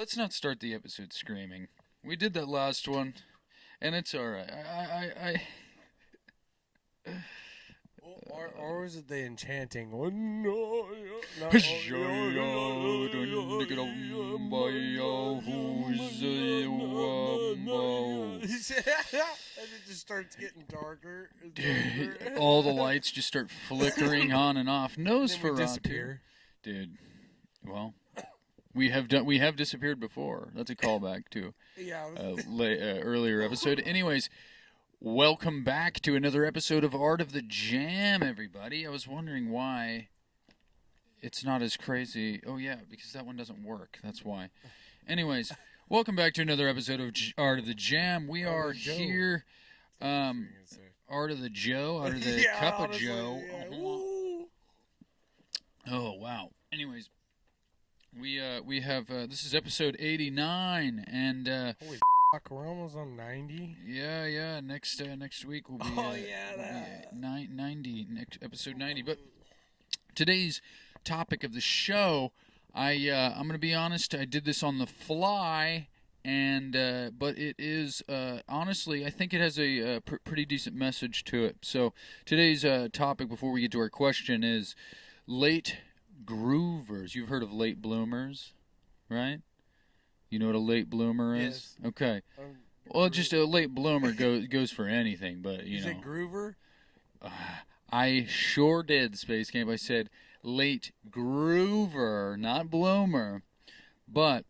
let's not start the episode screaming. We did that last one, and it's all right. Or was it the enchanting? Oh, no, and it just starts getting darker. Dude, all the lights just start flickering on and off. Nosferatu. Disappear. Dude, well, we have disappeared before. That's a callback to earlier episode. Anyways, welcome back to another episode of Art of the Jam, everybody. I was wondering why it's not as crazy. Oh, yeah, because that one doesn't work. That's why. Anyways, welcome back to another episode of Art of the Jam. We are here. Art of the Joe, out of the cup of Joe. Yeah. Oh, wow. Anyways, we have, this is episode 89, and, Holy fuck, we're almost on 90? Yeah, next week will be, 90, next episode 90, but today's topic of the show, I'm going to be honest, I did this on the fly, and, but it is, honestly, I think it has a pretty decent message to it. So today's topic, before we get to our question, is late groovers. You've heard of late bloomers, right? You know what a late bloomer is? Yes. Okay. Well, just a late bloomer goes for anything, but you know. Is it groover? I sure did, Space Camp. I said late groover, not bloomer. But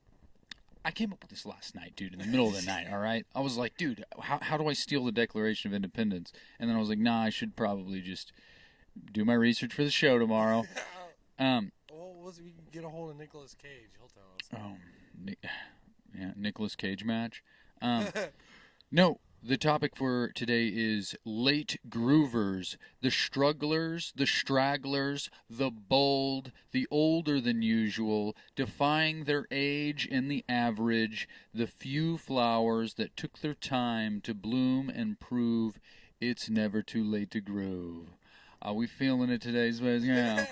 I came up with this last night, dude, in the middle of the night, all right? I was like, dude, how do I steal the Declaration of Independence? And then I was like, nah, I should probably just do my research for the show tomorrow. Well, we can get a hold of Nicolas Cage. He'll tell us. Oh, Nicolas Cage match. No, the topic for today is late groovers, the strugglers, the stragglers, the bold, the older than usual, defying their age and the average, the few flowers that took their time to bloom and prove it's never too late to groove. Are we feeling it today, Space? Yeah.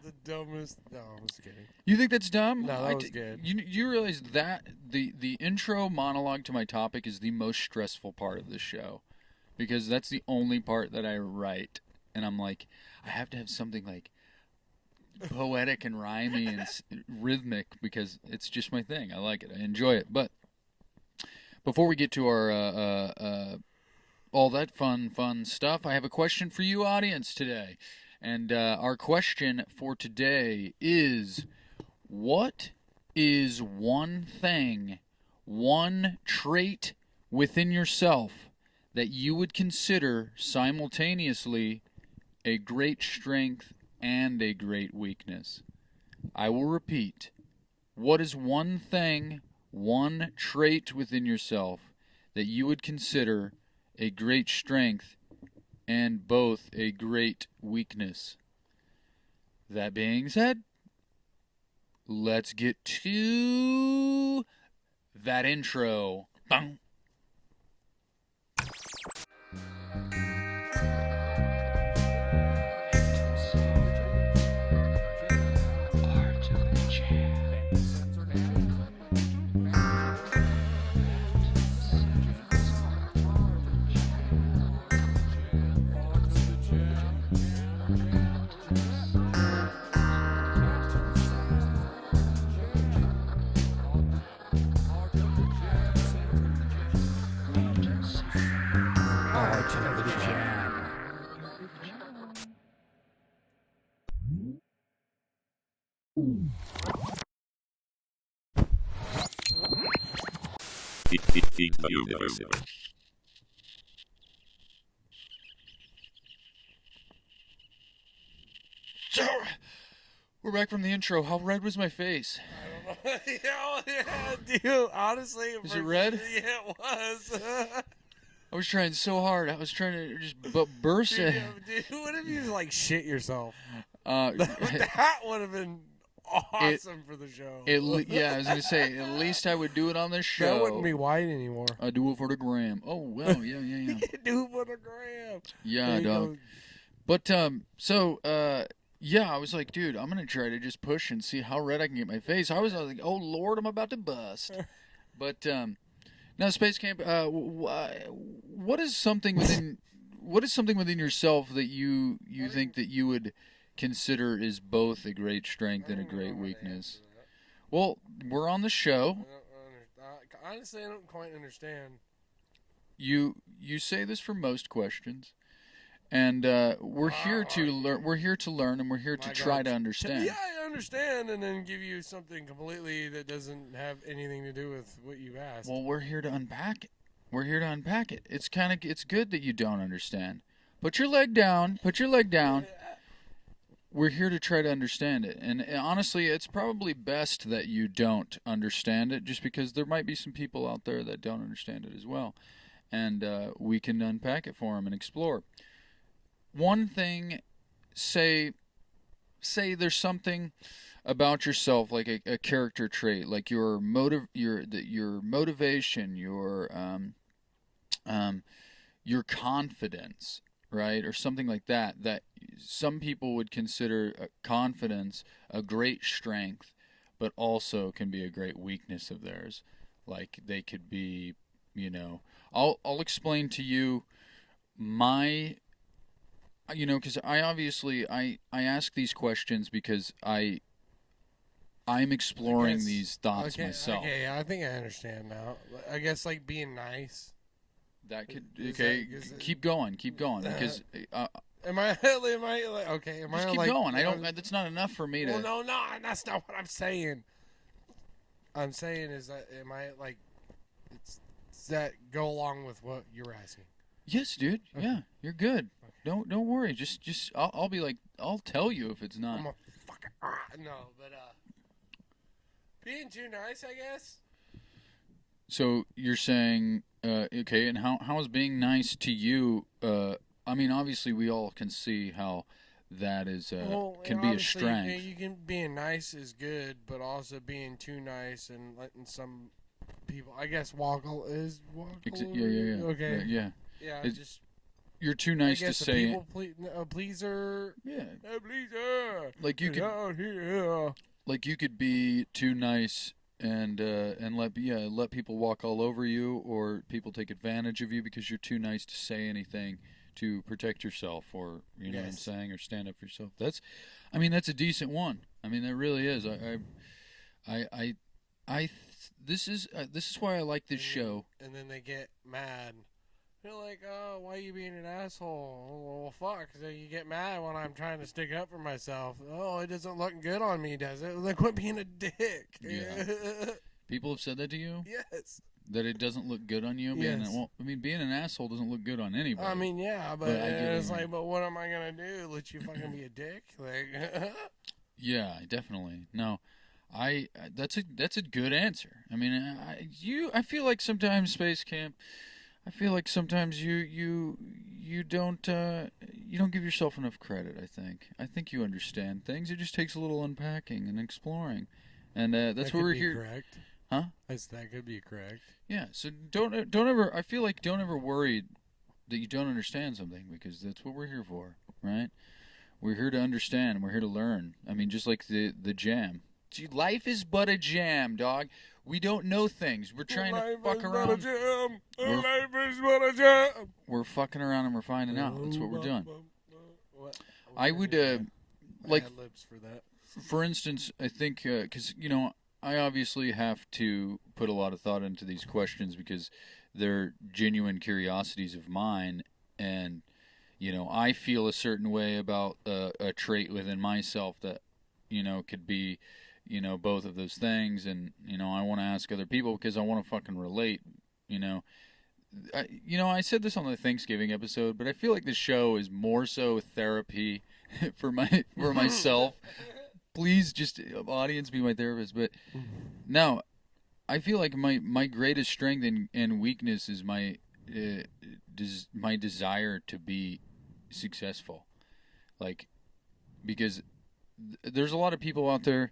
The dumbest. No, I'm just kidding. You think that's dumb? No, that was good. You realize that the intro monologue to my topic is the most stressful part of this show, because that's the only part that I write, and I'm like, I have to have something like poetic and rhymey and rhythmic, because it's just my thing. I like it. I enjoy it. But before we get to our all that fun stuff, I have a question for you, audience, today. And our question for today is, what is one thing, one trait within yourself that you would consider simultaneously a great strength and a great weakness? I will repeat. What is one thing, one trait within yourself that you would consider a great strength and both a great weakness? That being said, let's get to that intro. Bang. The universe. So, we're back from the intro. How red was my face? I don't know. Yeah, dude, honestly. Is it red? Yeah, it was. I was trying so hard. I was trying to just burst it. Dude, what if you like shit yourself? That would have been awesome for the show. Yeah, I was going to say, at least I would do it on this show. That wouldn't be white anymore. I do it for the gram. Oh, well, yeah. Do it for the gram. Yeah, dog. But, Yeah, I was like, dude, I'm gonna try to just push and see how red I can get my face. I was like, oh Lord, I'm about to bust. But now, Space Camp, what is something within yourself that you think that you would consider is both a great strength and a great weakness? Well, we're on the show. Honestly, I don't quite understand. You say this for most questions, and we're here to learn. We're here to learn, and we're here to try to understand. Yeah, I understand, and then give you something completely that doesn't have anything to do with what you asked. Well, we're here to unpack it. We're here to unpack it. It's good that you don't understand. Put your leg down. Put your leg down. We're here to try to understand it. And honestly, it's probably best that you don't understand it, just because there might be some people out there that don't understand it as well. And we can unpack it for them and explore. One thing, say there's something about yourself, like a character trait, like your motivation, your confidence, right, or something like that. That some people would consider confidence a great strength, but also can be a great weakness of theirs. Like they could be, I'll explain to you my. Because I ask these questions because I'm exploring these thoughts myself. Okay, I think I understand now. I guess like being nice. That could keep going because am I like okay? Am just I keep like, going? I don't. That's not enough for me to. Well, no, that's not what I'm saying. I'm saying is that am I like? Does that go along with what you're asking? Yes, dude. Okay. Yeah, you're good. Okay. Don't worry. Just I'll be like I'll tell you if it's not. I'm a fucking no, but being too nice, I guess. So you're saying okay, and how is being nice to you? I mean, obviously we all can see how that is can be a strength. You can being nice is good, but also being too nice and letting some people, I guess, walk. Yeah. Okay. Yeah. Yeah. Just you're too nice to say. People pleaser. Yeah. A pleaser. Like you could. Out here. Like you could be too nice and let people walk all over you, or people take advantage of you because you're too nice to say anything to protect yourself, or you know what I'm saying, or stand up for yourself. That's a decent one. I mean, that really is. This is why I like this show. And then they get mad. They're like, oh, why are you being an asshole? Well, fuck. So you get mad when I'm trying to stick up for myself. Oh, it doesn't look good on me, does it? Like, quit being a dick. Yeah. People have said that to you? Yes. That it doesn't look good on you? Yes. Being an asshole doesn't look good on anybody. I mean, yeah, but it's like, but what am I going to do? Let you fucking be a dick? Like, yeah, definitely. No. That's a good answer. I mean, I feel like sometimes Space Camp, I feel like sometimes you don't give yourself enough credit. I think you understand things. It just takes a little unpacking and exploring, and that's what we're here. Correct. Huh? That could be correct. Yeah. So don't ever. I feel like don't ever worry that you don't understand something, because that's what we're here for, right? We're here to understand. We're here to learn. I mean, just like the jam. Gee, life is but a jam, dog. We don't know things. We're trying to fuck around. Life is but a jam. We're fucking around and we're finding out. That's what we're doing. I would like lips for that. For instance, I think because I obviously have to put a lot of thought into these questions because they're genuine curiosities of mine, and I feel a certain way about a trait within myself that could be both of those things, and I want to ask other people because I want to fucking relate. I said this on the Thanksgiving episode, but I feel like this show is more so therapy for myself. Please, just audience, be my therapist. But now, I feel like my greatest strength and weakness is my desire to be successful. Like, because there's a lot of people out there.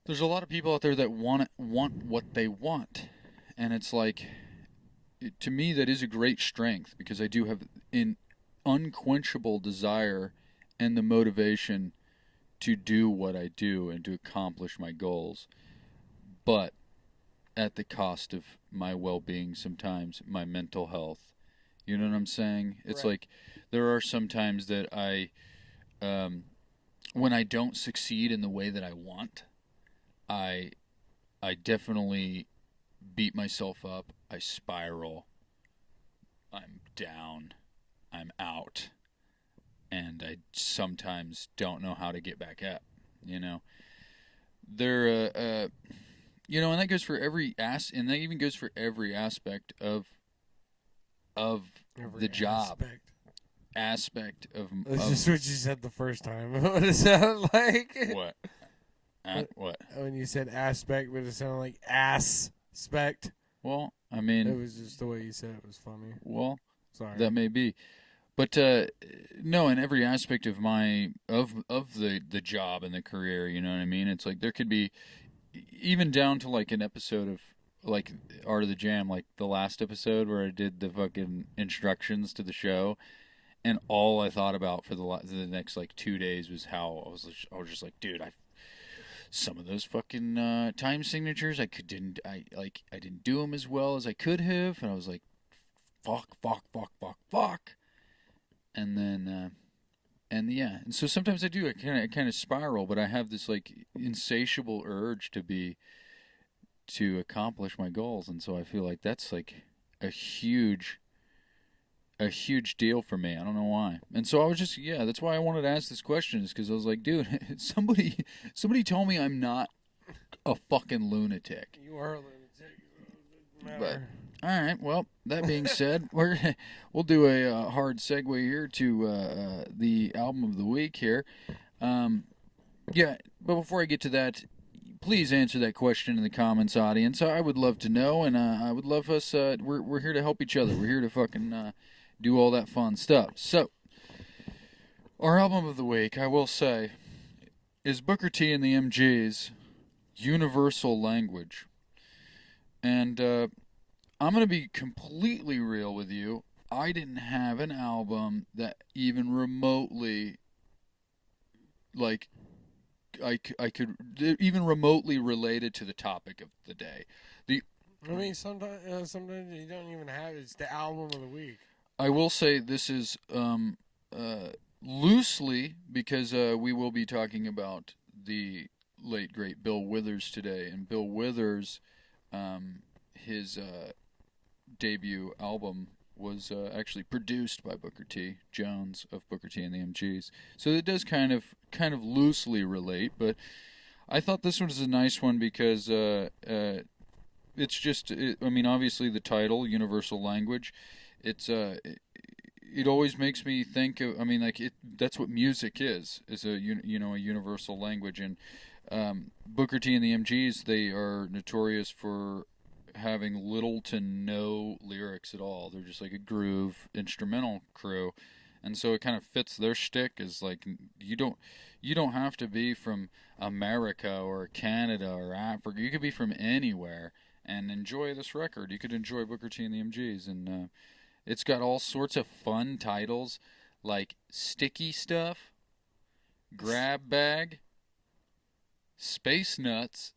There's a lot of people out there that want what they want, and it's like, to me, that is a great strength because I do have an unquenchable desire and the motivation to do what I do and to accomplish my goals, but at the cost of my well-being sometimes, my mental health. You know what I'm saying? It's Right. like there are some times that when I don't succeed in the way that I want, I definitely beat myself up. I spiral. I'm down. I'm out. And I sometimes don't know how to get back up, you know. And that goes for and that even goes for every aspect of Every the job. aspect. Of That's just what you said the first time. What it sounded like. What? What? When you said aspect, but it sounded like aspect. Well, I mean, It was just the way you said it was funny. well, Sorry. that may be. But no, in every aspect of the job and the career, you know what I mean? It's like there could be even down to like an episode of like Art of the Jam, like the last episode where I did the fucking instructions to the show, and all I thought about for the next like 2 days was how I was just like, dude, some of those fucking time signatures I didn't do them as well as I could have, and I was like, fuck. And then, and so sometimes I do. I kind of spiral, but I have this like insatiable urge to accomplish my goals, and so I feel like that's like a huge deal for me. I don't know why. And so I was just that's why I wanted to ask this question, is because I was like, dude, somebody told me I'm not a fucking lunatic. You are a lunatic. It doesn't But matter. all right. Well, that being said, we'll do a hard segue here to the album of the week here. But before I get to that, please answer that question in the comments, audience. I would love to know, and I would love us. We're here to help each other. We're here to fucking do all that fun stuff. So, our album of the week, I will say, is Booker T and the MGs' Universal Language, and I'm going to be completely real with you. I didn't have an album that even remotely, like, I could even remotely related to the topic of the day. I mean, sometimes you don't even have it's the album of the week. I will say this is loosely, because we will be talking about the late great Bill Withers today, and Bill Withers, his debut album was actually produced by Booker T. Jones of Booker T and the MGs. So it does kind of loosely relate, but I thought this one was a nice one because it's just, I mean, obviously the title, Universal Language, it's it always makes me think of, I mean, like, that's what music is a universal language. And Booker T and the MGs, they are notorious for having little to no lyrics at all. They're just like a groove instrumental crew, and so it kind of fits their shtick. Is like, you don't have to be from America or Canada or Africa. You could be from anywhere and enjoy this record. You could enjoy Booker T and the MGs, and it's got all sorts of fun titles like Sticky Stuff, Grab Bag, Space Nuts,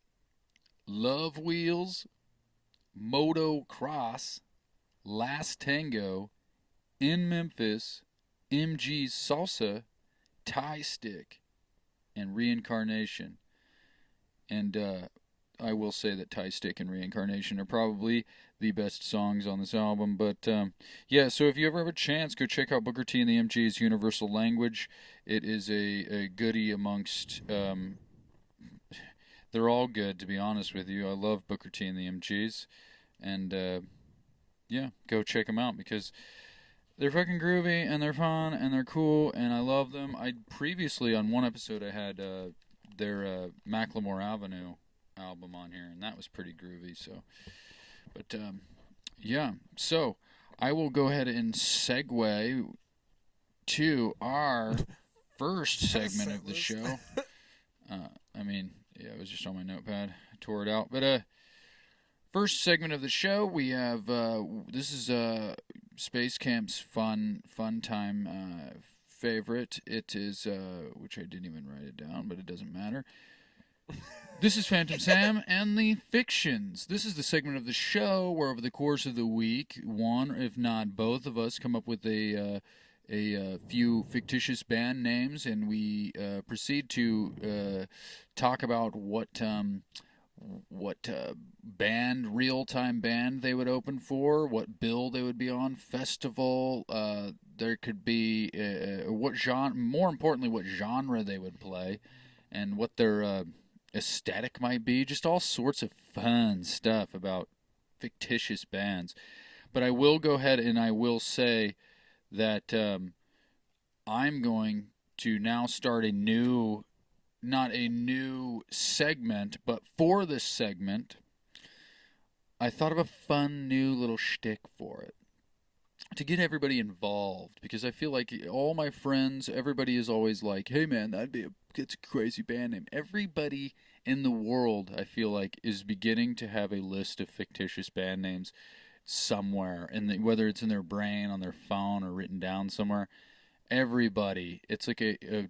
Love Wheels, Moto Cross, Last Tango, In Memphis, MG's Salsa, Tie Stick, and Reincarnation. And I will say that Tie Stick and Reincarnation are probably the best songs on this album. But so if you ever have a chance, go check out Booker T and the MG's Universal Language. It is a goodie amongst... they're all good, to be honest with you. I love Booker T and the MGs. And go check them out, because they're fucking groovy and they're fun and they're cool and I love them. I previously, on one episode, I had their Macklemore Avenue album on here, and that was pretty groovy. So, but so I will go ahead and segue to our first segment of the show. It was just on my notepad. I tore it out, but first segment of the show, we have this is Space Camp's fun time favorite. It is, which I didn't even write it down, but it doesn't matter. This is Phantom Sam and the Fictions. This is the segment of the show where over the course of the week, one, if not both of us, come up with a few fictitious band names, and we proceed to talk about what band, real-time band they would open for, what bill they would be on, festival. There could be what genre, more importantly, what genre they would play, and what their aesthetic might be. Just all sorts of fun stuff about fictitious bands. But I will go ahead and I will say that I'm going to now start a new, not a new segment, but for this segment, I thought of a fun new little shtick for it to get everybody involved, because I feel like all my friends, everybody is always like, hey man, it's a crazy band name. Everybody in the world, I feel like, is beginning to have a list of fictitious band names somewhere, and whether it's in their brain, on their phone, or written down somewhere. Everybody, it's like a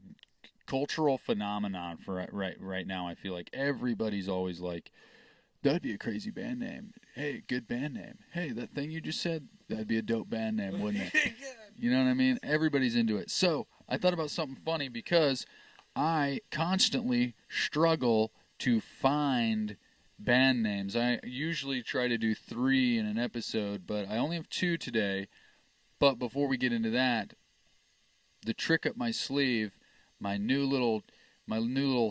cultural phenomenon for right now. I feel like everybody's always like, that'd be a crazy band name. Hey, good band name. Hey, that thing you just said, that'd be a dope band name, wouldn't it? You know what I mean? Everybody's into it. So I thought about something funny, because I constantly struggle to find band names. I usually try to do 3 in an episode, but I only have 2 today. But before we get into that, the trick up my sleeve, my new little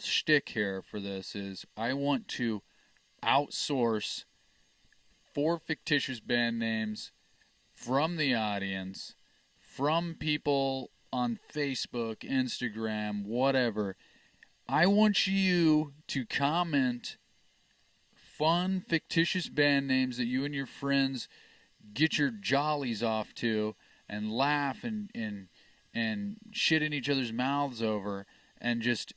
shtick here for this is I want to outsource 4 fictitious band names from the audience, from people on Facebook, Instagram, whatever. I want you to comment fun fictitious band names that you and your friends get your jollies off to, and laugh and shit in each other's mouths over, and just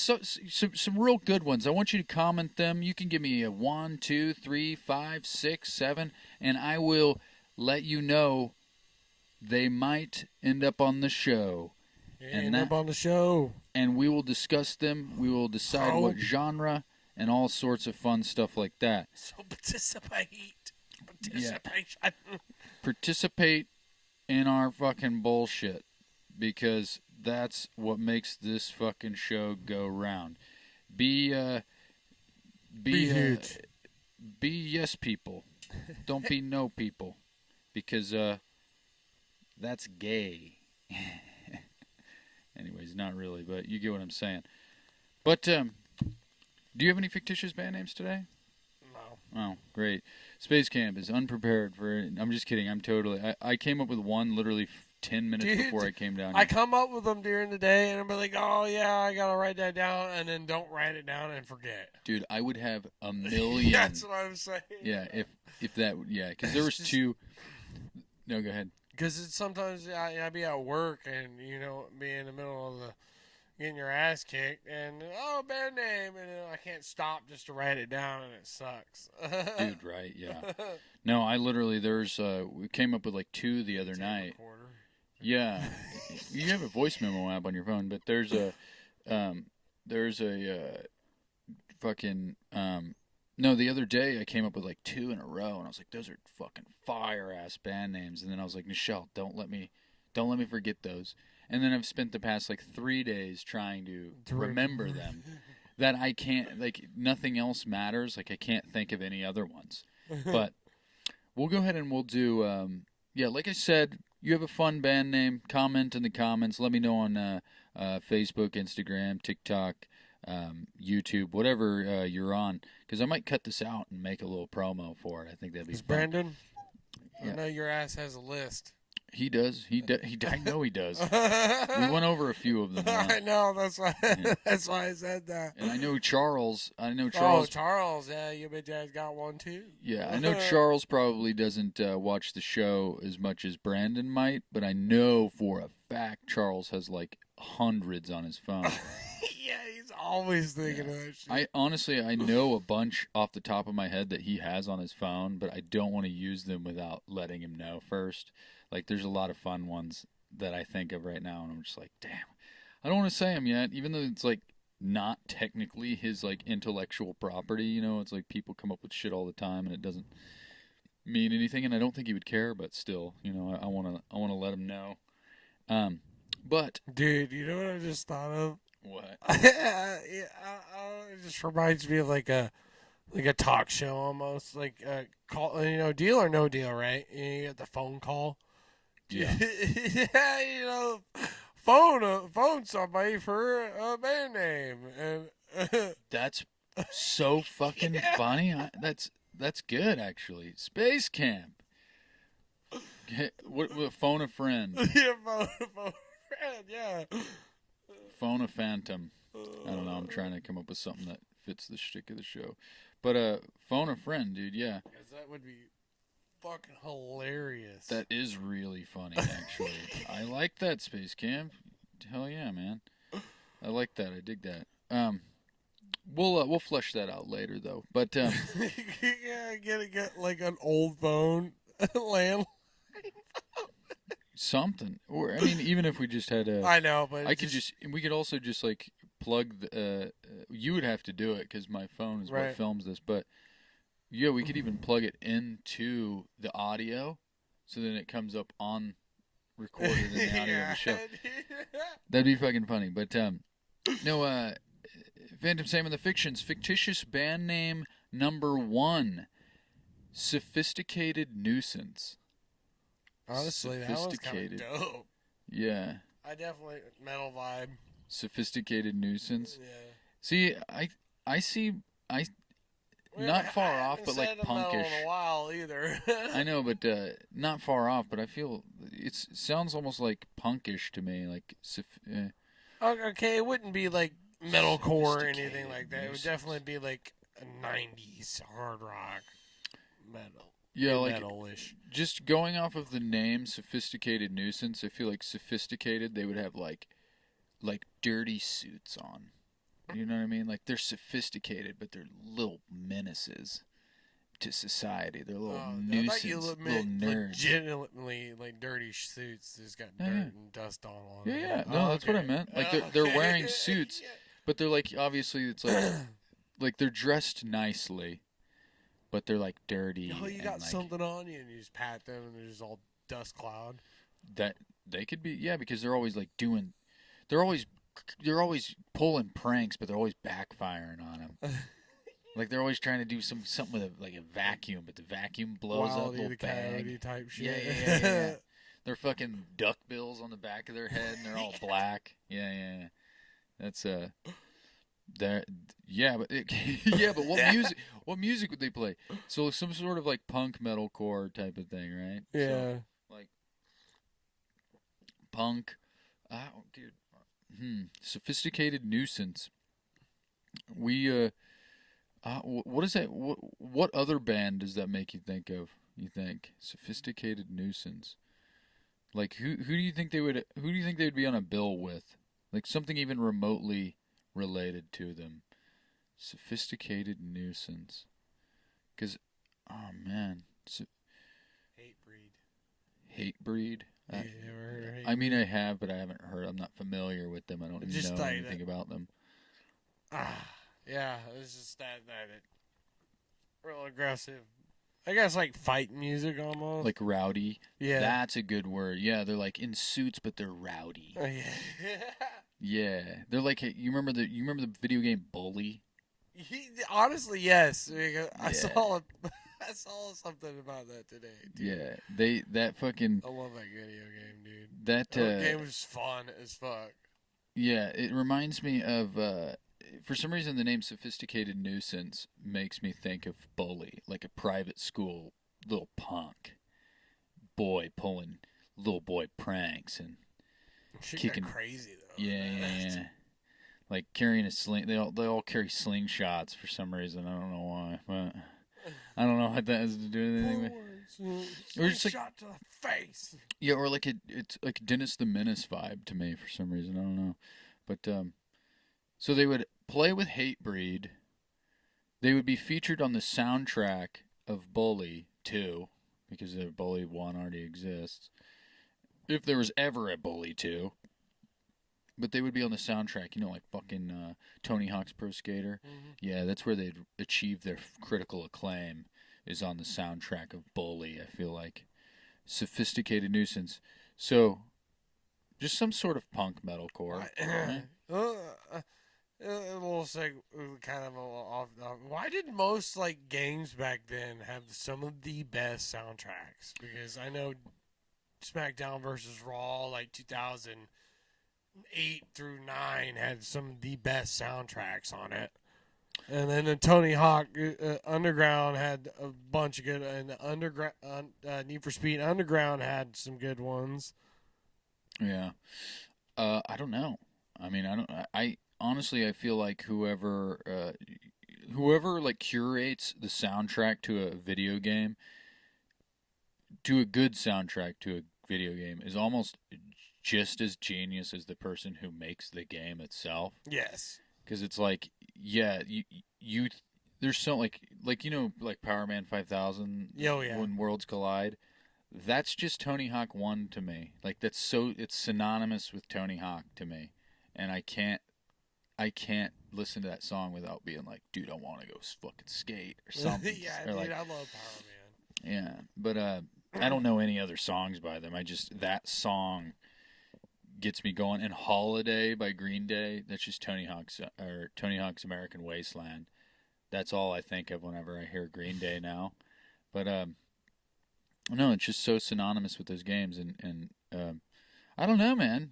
some real good ones. I want you to comment them. You can give me a 1, 2, 3, 5, 6, 7, and I will let you know they might end up on the show. On the show. And we will discuss them. We will decide what genre and all sorts of fun stuff like that. So participation. Yeah. Participate in our fucking bullshit, because that's what makes this fucking show go round. Be huge. Be yes people. Don't be no people, because that's gay. Anyways, not really, but you get what I'm saying. But do you have any fictitious band names today? No. Oh, great. Space Camp is unprepared for it. I'm just kidding. I came up with one literally 10 minutes before I came down here. I come up with them during the day, and I'm like, oh, yeah, I got to write that down, and then don't write it down and forget. Dude, I would have a million. That's what I'm saying. Yeah, if that, yeah, because there was 2. No, go ahead. Because sometimes I'd be at work and, be in the middle of getting your ass kicked and, band name, and I can't stop just to write it down, and it sucks. Dude, right, yeah. No, I literally, we came up with like 2 the other night. Recorder. Yeah. You have a voice memo app on your phone, but there's a fucking, no, the other day I came up with like 2 in a row, and I was like, those are fucking fire-ass band names. And then I was like, Nichelle, don't let me forget those. And then I've spent the past like 3 days trying to remember them. That I can't, like, nothing else matters. Like, I can't think of any other ones. But we'll go ahead and we'll do, like I said, you have a fun band name, comment in the comments. Let me know on Facebook, Instagram, TikTok, YouTube, whatever you're on, because I might cut this out and make a little promo for it. I think that'd be fun. Brandon? Yeah. I know your ass has a list. He does. I know he does. We went over a few of them. I know. That's why. That's why I said that. And I know Charles. Oh, Charles. Yeah, you bitch ass got one too. Yeah, I know Charles probably doesn't watch the show as much as Brandon might, but I know for a fact Charles has like hundreds on his phone. Yeah, he's always thinking of that shit. I know a bunch off the top of my head that he has on his phone, but I don't want to use them without letting him know first. Like, there's a lot of fun ones that I think of right now, and I'm just like, damn, I don't want to say him yet, even though it's like not technically his like intellectual property. You know, it's like people come up with shit all the time, and it doesn't mean anything, and I don't think he would care, but still, you know, I wanna let him know. But Dude, you know what I just thought of? what? Yeah, it just reminds me of like a talk show almost, like call, Deal or No Deal, right? You get the phone call. Yeah. Yeah, phone somebody for a band name, and That's so fucking funny. That's good actually. Space Camp. What phone a friend? yeah, phone friend, yeah. Phone a phantom. I don't know. I'm trying to come up with something that fits the shtick of the show. But phone a friend, dude. Yeah, 'Cause that would be fucking hilarious. that is really funny actually. I like that, Space Camp. Hell yeah, man. I like that. I dig that. We'll flesh that out later though. But yeah, get like an old phone, landline. something, or I mean, even if we just had a, I know, but we could also just like plug the. You would have to do it because my phone is Right. what films this, but yeah, we could even plug it into the audio, so then it comes up on recorded in the audio of the show. That'd be fucking funny. But no, Phantom Sam and the Fictions, fictitious band name number 1, Sophisticated Nuisance. Honestly, that was kind of Sophisticated. dope. Yeah, I definitely metal vibe. Sophisticated Nuisance. Yeah. See, I see, not far off, but like punkish. In a while either. I know, but not far off. But I feel it sounds almost like punkish to me. Like, Okay, it wouldn't be like metalcore or anything Sophisticated like that. It would nuisance. definitely be like a 90s hard rock metal. yeah, like Metal-ish. just going off of the name Sophisticated Nuisance. I feel like sophisticated. They would have like dirty suits on. You know what I mean? Like they're sophisticated, but they're little menaces to society. They're little I thought you nuisance, little meant nerds. legitimately like dirty suits. Just got Yeah, dirt yeah. and dust on them. Yeah, yeah. No, that's what I meant. Like they're wearing suits, but they're like obviously it's like like they're dressed nicely, but they're like dirty. Oh, you and, got like, something on you, and you just pat them, and they're just all dust cloud. that they could be because they're always like doing, they're always pulling pranks, but they're always backfiring on them. Like they're always trying to do something with a vacuum, but the vacuum blows up Wildy little the bag. Coyote type shit. Yeah. They're fucking duck bills on the back of their head, and they're all black. Yeah. That's that. Yeah, but but what music would they play? So some sort of like punk metalcore type of thing, right? Yeah. So, like punk. Oh, dude. Sophisticated Nuisance. We what is that? What other band does that make you think of? You think Sophisticated Nuisance? Like who do you think they would be on a bill with? Like something even remotely related to them. Sophisticated Nuisance. Because oh man, Hate Breed. Yeah, you ever heard of Hate I mean, I have, but I haven't heard. I'm not familiar with them. I don't Just know like anything about them. Yeah, it's just that real aggressive. I guess like fight music almost. Like rowdy. yeah. That's a good word. Yeah, they're like in suits, but they're rowdy. Yeah. Yeah, they're like you remember the video game Bully? Honestly, yes. I Yeah. saw something about that today. Dude. Yeah, that fucking I love that video game, dude. that game was fun as fuck. yeah. It reminds me of for some reason the name Sophisticated Nuisance makes me think of Bully, like a private school little punk boy pulling little boy pranks and She kicking got crazy though. yeah. Like carrying a sling. They all carry slingshots for some reason. I don't know why, but I don't know what that has to do with anything. Or just like shot to the face. yeah, or like it's like Dennis the Menace vibe to me for some reason. I don't know, but so they would play with Hate Breed. They would be featured on the soundtrack of Bully 2 because the Bully 1 already exists. if there was ever a Bully 2. But they would be on the soundtrack, like fucking Tony Hawk's Pro Skater. Mm-hmm. Yeah, that's where they'd achieve their critical acclaim, is on the soundtrack of Bully, I feel like. Sophisticated Nuisance. So, just some sort of punk metalcore. Right? A little kind of a little off. Why did most like games back then have some of the best soundtracks? Because I know SmackDown versus Raw, like 2008 through 9, had some of the best soundtracks on it. And then the Tony Hawk Underground had a bunch of good, and Underground Need for Speed Underground had some good ones. Yeah. I don't know. I mean, I honestly, I feel like whoever like curates the soundtrack to a video game, to a good soundtrack to a video game, is almost just as genius as the person who makes the game itself. Yes. Because it's like, yeah, you there's so like Power Man 5000. Oh, yeah. When Worlds Collide. That's just Tony Hawk 1 to me. Like, it's synonymous with Tony Hawk to me. And I can't listen to that song without being like, dude, I want to go fucking skate or something. Yeah, or dude, like, I love Power Man. yeah, but I don't know any other songs by them. That song gets me going. And Holiday by Green Day, that's just Tony Hawk's American Wasteland. That's all I think of whenever I hear Green Day now. But no, it's just so synonymous with those games, and I don't know, man.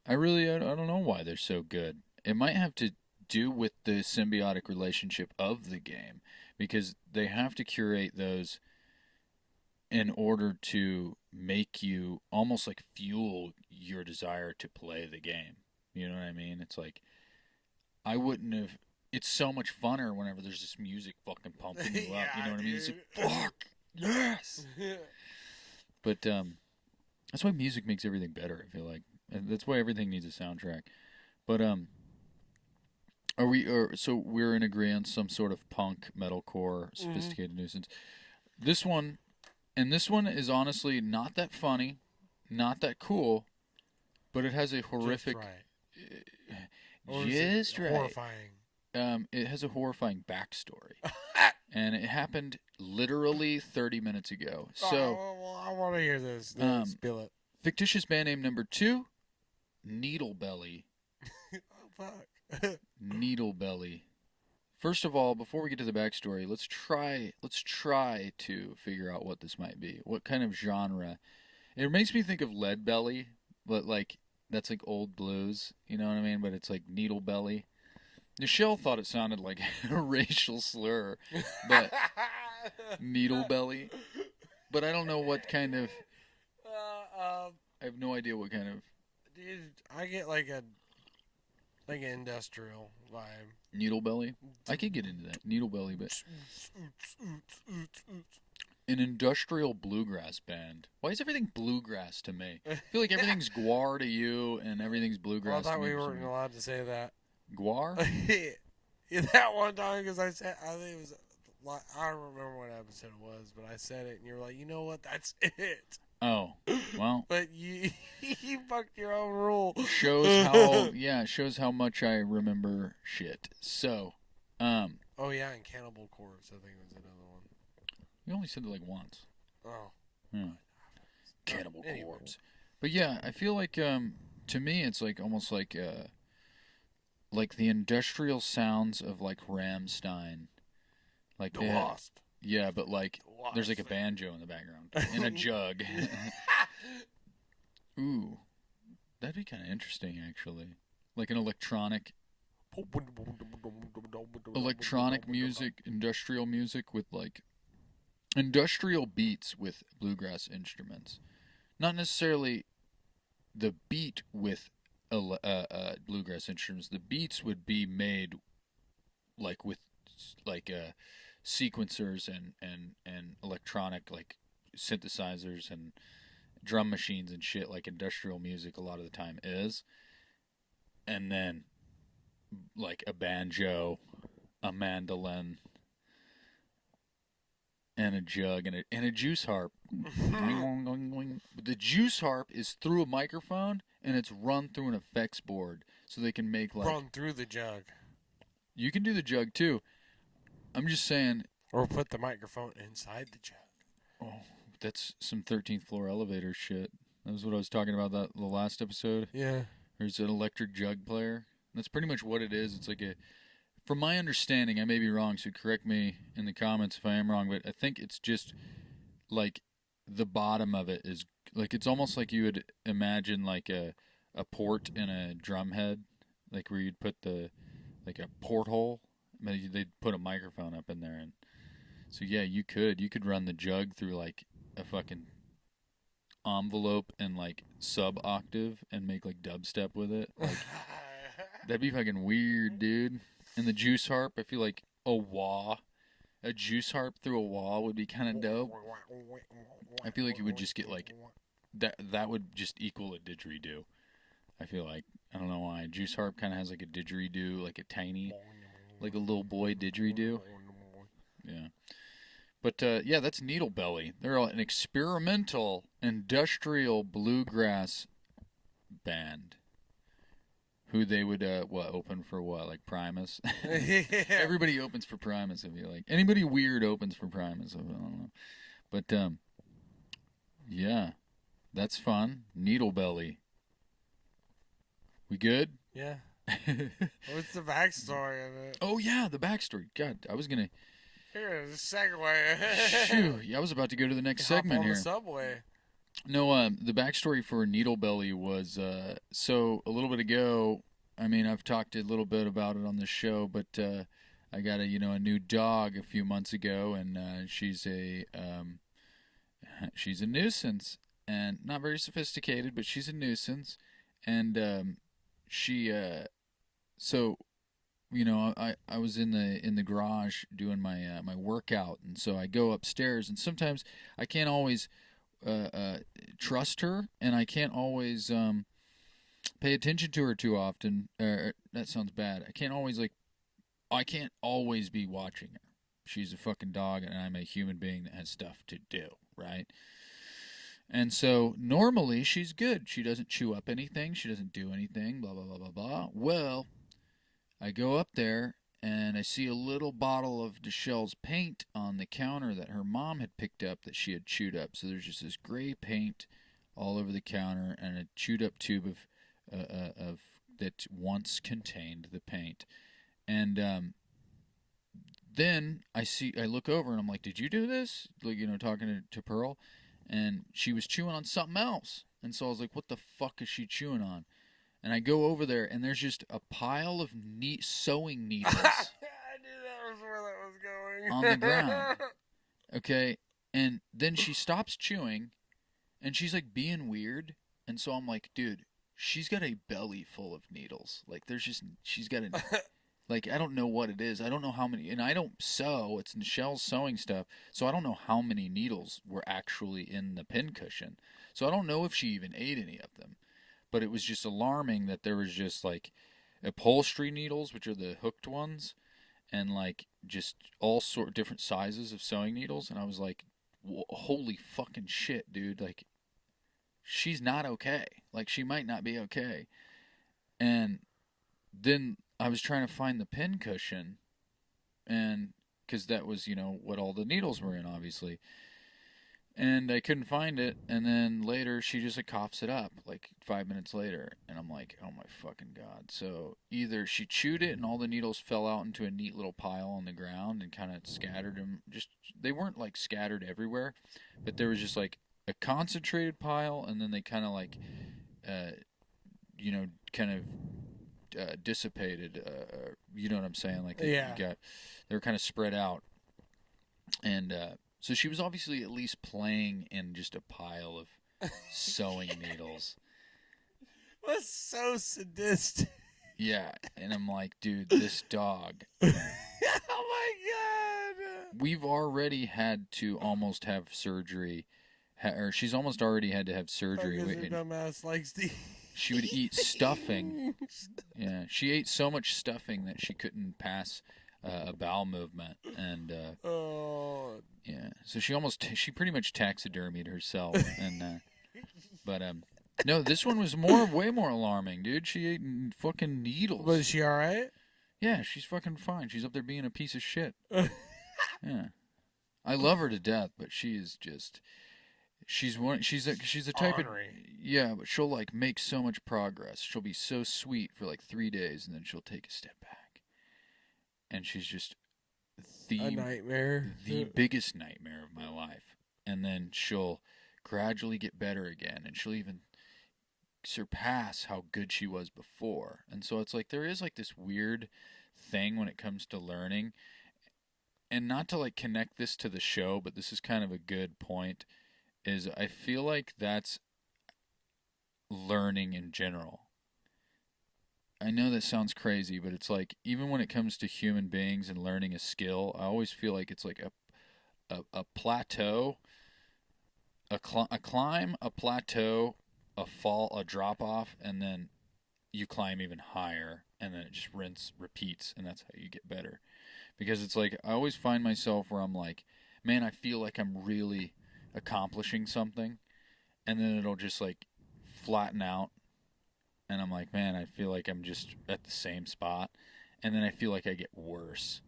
I don't know why they're so good. It might have to do with the symbiotic relationship of the game, because they have to curate those in order to make you almost like fuel your desire to play the game. You know what I mean? It's like, I wouldn't have. It's so much funner whenever there's this music fucking pumping you up. You know what I mean? It's like, fuck yes. But that's why music makes everything better, I feel like. And that's why everything needs a soundtrack. But so we're in agreement, some sort of punk, metalcore, sophisticated nuisance. This one is honestly not that funny, not that cool, but it has a horrific, just right. Horrifying. It has a horrifying backstory. And it happened literally 30 minminutes ago. So, I want to hear this. Spill it. Fictitious band name number 2, Needlebelly. Oh, fuck. Needlebelly. First of all, before we get to the backstory, let's try to figure out what this might be. What kind of genre? It makes me think of Leadbelly, but like that's like old blues. You know what I mean? But it's like Needlebelly. Michelle thought it sounded like a racial slur, but Needlebelly. But I don't know what kind of. I have no idea what kind of. Dude, I get like an industrial vibe. Needlebelly? I could get into that. Needlebelly, but an industrial bluegrass band. Why is everything bluegrass to me? I feel like everything's guar to you and everything's bluegrass. Well, I thought to me we weren't allowed to say that. Guar? Yeah, that one time, because I think it was, I don't remember what episode it was, but I said it and you were like, you know what, that's it. Oh, well. But you fucked your own rule. Shows how much I remember shit. So, oh yeah, and Cannibal Corpse, I think was another one. You only said it like once. Oh. Yeah. Cannibal Corpse. But yeah, I feel like, to me, it's like almost like the industrial sounds of like Rammstein. Like The Wasp. Yeah, but like there's like a banjo in the background in a jug. Ooh, that'd be kind of interesting, actually. Like an electronic music, industrial music with like industrial beats with bluegrass instruments. Not necessarily the beat with bluegrass instruments. The beats would be made like with like sequencers and electronic like synthesizers and drum machines and shit, like industrial music a lot of the time is. And then like a banjo, a mandolin, and a jug and a juice harp. The juice harp is through a microphone and it's run through an effects board, so they can make like Run through the jug. You can do the jug too. I'm just saying. Or put the microphone inside the jug. Oh, that's some 13th floor elevator shit. That was what I was talking about the last episode. Yeah. There's an electric jug player. That's pretty much what it is. It's like from my understanding, I may be wrong, so correct me in the comments if I am wrong, but I think it's just like the bottom of it is like, it's almost like you would imagine like a port in a drum head, like where you'd put like a porthole. They'd put a microphone up in there, and so yeah, you could run the jug through like a fucking envelope and like sub octave and make like dubstep with it. Like that'd be fucking weird, dude. And the juice harp, I feel like a juice harp through a wall would be kind of dope. I feel like you would just get like that would just equal a didgeridoo. I feel like, I don't know why, juice harp kind of has like a didgeridoo, like a tiny, like a little boy didgeridoo. Yeah. But yeah, that's Needle Belly. They're an experimental industrial bluegrass band. Who they would open for what, like Primus? Yeah. Everybody opens for Primus, I feel like. Anybody weird opens for Primus, I don't know. But yeah, that's fun. Needle Belly. We good? Yeah. What's the backstory of it? Oh yeah, the backstory. God, I was gonna. Here's a segue. Phew, yeah, I was about to go to the next Hop segment on here. the subway. No, the backstory for Needle Belly was so a little bit ago. I mean, I've talked a little bit about it on the show, but I got a new dog a few months ago, and she's a nuisance, and not very sophisticated, but she's a nuisance, and she so. I was in the garage doing my my workout, and so I go upstairs, and sometimes I can't always trust her, and I can't always pay attention to her too often. That sounds bad. I can't always be watching her. She's a fucking dog, and I'm a human being that has stuff to do, right? And so normally she's good. She doesn't chew up anything. She doesn't do anything. Blah blah blah blah blah. Well, I go up there and I see a little bottle of Deshell's paint on the counter that her mom had picked up that she had chewed up. So there's just this gray paint all over the counter and a chewed up tube of that once contained the paint. And then I look over and I'm like, "Did you do this?" Like, talking to Pearl, and she was chewing on something else. And so I was like, "What the fuck is she chewing on?" And I go over there, and there's just a pile of sewing needles I knew that was where that was going. on the ground. Okay, and then she stops chewing, and she's like being weird. And so I'm like, dude, she's got a belly full of needles. Like, she's got a, like, I don't know what it is. I don't know how many, and I don't sew. It's Michelle's sewing stuff. So I don't know how many needles were actually in the pincushion. So I don't know if she even ate any of them. But it was just alarming that there was just like upholstery needles, which are the hooked ones, and like just all different sizes of sewing needles. And I was like, holy fucking shit, dude. Like, she's not okay. Like, she might not be okay. And then I was trying to find the pincushion, and because that was, what all the needles were in, obviously. And I couldn't find it, and then later she just coughs it up, like 5 minutes later, and I'm like, oh my fucking god. So either she chewed it and all the needles fell out into a neat little pile on the ground and kind of scattered them. They weren't like scattered everywhere, but there was just like a concentrated pile, and then they kind of like, dissipated. You know what I'm saying? Like, they were kind of spread out, and so she was obviously at least playing in just a pile of sewing needles. That's so sadistic. Yeah, and I'm like, dude, this dog. Oh my god. We've already had to almost have surgery, or she's almost already had to have surgery. Because her dumbass likes to. She would eat stuffing. Yeah, she ate so much stuffing that she couldn't pass a bowel movement, and oh. yeah. So she pretty much taxidermied herself, and but no, this one was way more alarming, dude. She ate fucking needles. Was she all right? Yeah, she's fucking fine. She's up there being a piece of shit. Yeah, I love her to death, but she is just. She's a type Ornery. of. Yeah, but she'll like make so much progress. She'll be so sweet for like 3 days, and then she'll take a step back, and she's just A nightmare. the biggest nightmare of my life. And then she'll gradually get better again, and she'll even surpass how good she was before. And so it's like there is like this weird thing when it comes to learning, and not to like connect this to the show, but this is kind of a good point, is I feel like that's learning in general. I know that sounds crazy, but it's like even when it comes to human beings and learning a skill, I always feel like it's like a plateau, a climb, a plateau, a fall, a drop off, and then you climb even higher, and then it just repeats, and that's how you get better. Because it's like I always find myself where I'm like, man, I feel like I'm really accomplishing something, and then it'll just like flatten out. And I'm like, man, I feel like I'm just at the same spot. And then I feel like I get worse.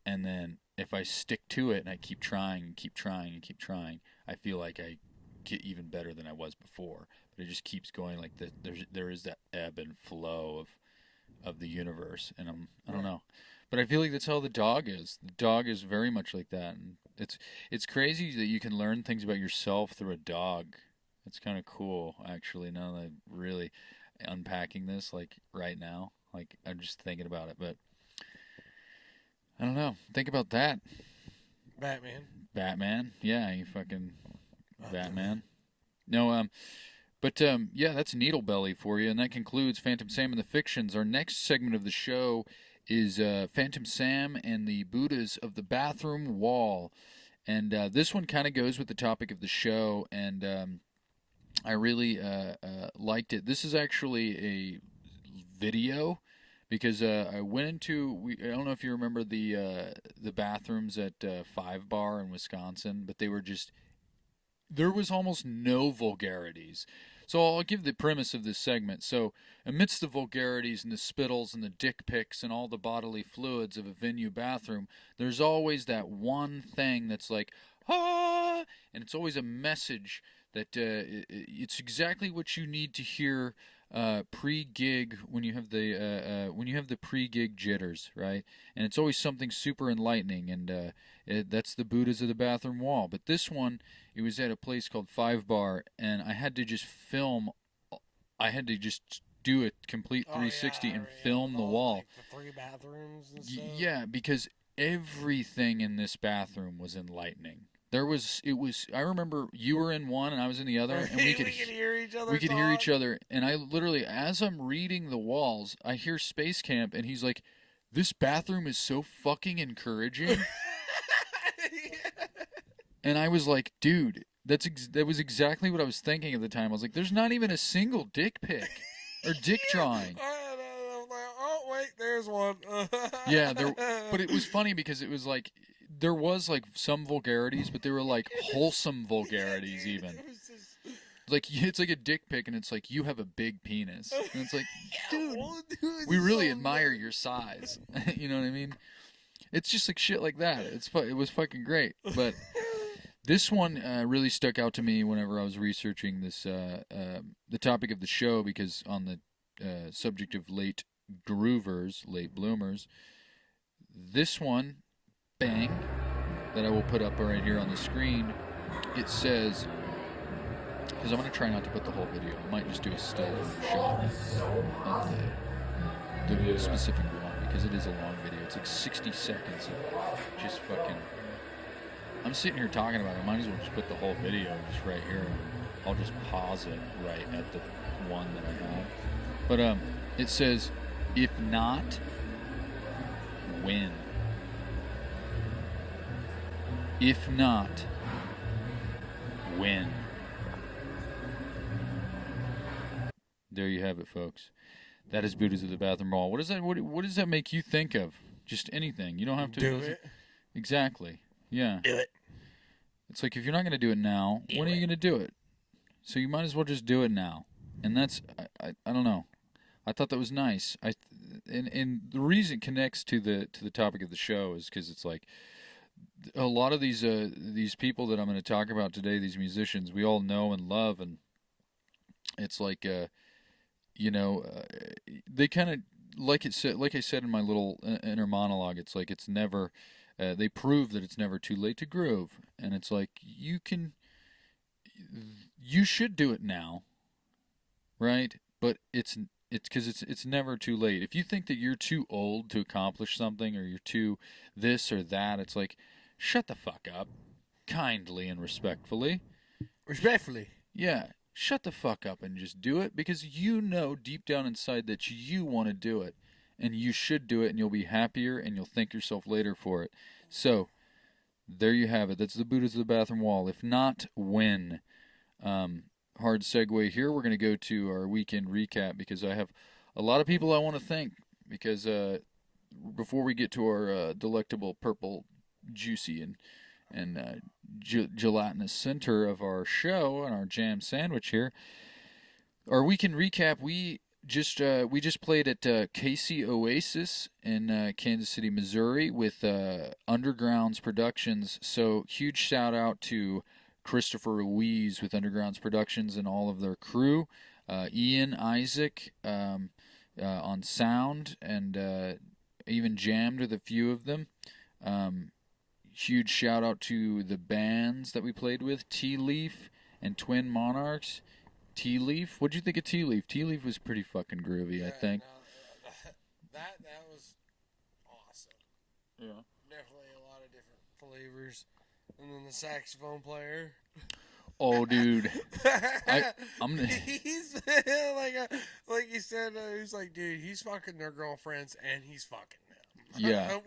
And then if I stick to it and I keep trying and keep trying and keep trying, I feel like I get even better than I was before. But it just keeps going like there is that ebb and flow of the universe. And I don't know. But I feel like that's how the dog is. The dog is very much like that. And it's crazy that you can learn things about yourself through a dog. It's kind of cool, actually, now that I really unpacking this like right now, like I'm just thinking about it, but I don't know. Think about that. Batman, yeah, you fucking Batman. No, but yeah, that's Needle Belly for you, and that concludes Phantom Sam and the Fictions. Our next segment of the show is Phantom Sam and the Buddhas of the Bathroom Wall, and this one kind of goes with the topic of the show, and I really liked it. This is actually a video because I went into I don't know if you remember the bathrooms at Five Bar in Wisconsin, but there was almost no vulgarities. So I'll give the premise of this segment. So amidst the vulgarities and the spittles and the dick pics and all the bodily fluids of a venue bathroom, there's always that one thing that's like, ah, and it's always a message that it's exactly what you need to hear pre-gig when you have the pre-gig jitters, right? And it's always something super enlightening, and that's the Buddhas of the Bathroom Wall. But this one, it was at a place called Five Bar, and I had to just do a complete 360 and film the wall. Like the 3 bathrooms and stuff. Yeah, because everything in this bathroom was enlightening. I remember you were in one and I was in the other, and we could hear each other. We could hear each other, and I literally, as I'm reading the walls, I hear Space Camp, and he's like, "This bathroom is so fucking encouraging." And I was like, dude, that was exactly what I was thinking at the time. I was like, there's not even a single dick pic or dick drawing. Oh wait, there's one. Yeah, but it was funny because it was like there was like some vulgarities, but they were like wholesome vulgarities even. Like it's like a dick pic, and it's like you have a big penis, and it's like, dude, we really admire your size. You know what I mean? It's just like shit like that. It was fucking great. But this one really stuck out to me whenever I was researching this the topic of the show, because on the subject of late groovers, late bloomers, this one, bang, that I will put up right here on the screen, it says, because I'm going to try not to put the whole video. I might just do a still shot of the specific one, because it is a long video. It's like 60 seconds of just fucking... I'm sitting here talking about it. I might as well just put the whole video just right here. I'll just pause it right at the one that I have. But it says, if not, when. If not, when. There you have it, folks. That is Buddhas of the Bathroom Wall. What does that make you think of? Just anything. You don't have to do it. Exactly. Yeah. Do it. It's like, if you're not going to do it now, when are you going to do it? So you might as well just do it now. And that's, I don't know. I thought that was nice. And the reason it connects to the topic of the show is because it's like, a lot of these people that I'm going to talk about today, these musicians, we all know and love, and it's like, they kind of, like I said in my little inner monologue, it's like, it's never, they prove that it's never too late to groove, and it's like, you should do it now, right? But it's because it's never too late. If you think that you're too old to accomplish something, or you're too this or that, it's like, shut the fuck up, kindly and respectfully. Respectfully. Yeah, shut the fuck up and just do it, because you know deep down inside that you want to do it, and you should do it, and you'll be happier, and you'll thank yourself later for it. So, there you have it. That's the Buddha to the bathroom wall. If not, when? Hard segue here. We're going to go to our weekend recap, because I have a lot of people I want to thank, because before we get to our delectable purple juicy and gelatinous center of our show and our jam sandwich here, our weekend recap, we just played at Casey Oasis in Kansas City, Missouri, with Undergrounds Productions. So huge shout out to Christopher Ruiz with Undergrounds Productions and all of their crew, Ian, Isaac on sound, and even jammed with a few of them. Huge shout out to the bands that we played with, Tea Leaf and Twin Monarchs. Tea Leaf, what'd you think of Tea Leaf? Tea Leaf was pretty fucking groovy, I think. No, that was awesome. Yeah. Definitely a lot of different flavors. And then the saxophone player. Oh, dude. I'm gonna... He's like you said, he's like, dude, he's fucking their girlfriends and he's fucking them. Yeah.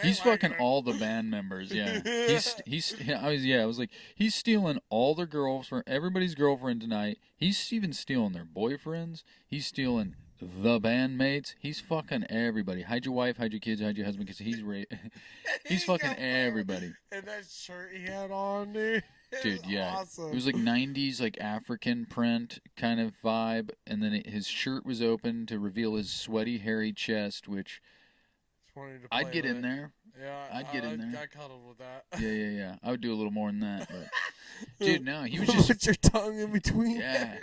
He's fucking all the band members, yeah. I was like, he's stealing all their girlfriends, everybody's girlfriend tonight. He's even stealing their boyfriends. He's stealing the bandmates. He's fucking everybody. Hide your wife, hide your kids, hide your husband, because he's fucking everybody. And that shirt he had on, dude. Dude, yeah. Awesome. It was like 90s, like African print kind of vibe, and then his shirt was open to reveal his sweaty, hairy chest, which I'd get in there. Yeah, I'd get in there. I cuddled with that. Yeah. I would do a little more than that, but dude, no, he was just put your tongue in between. Yeah,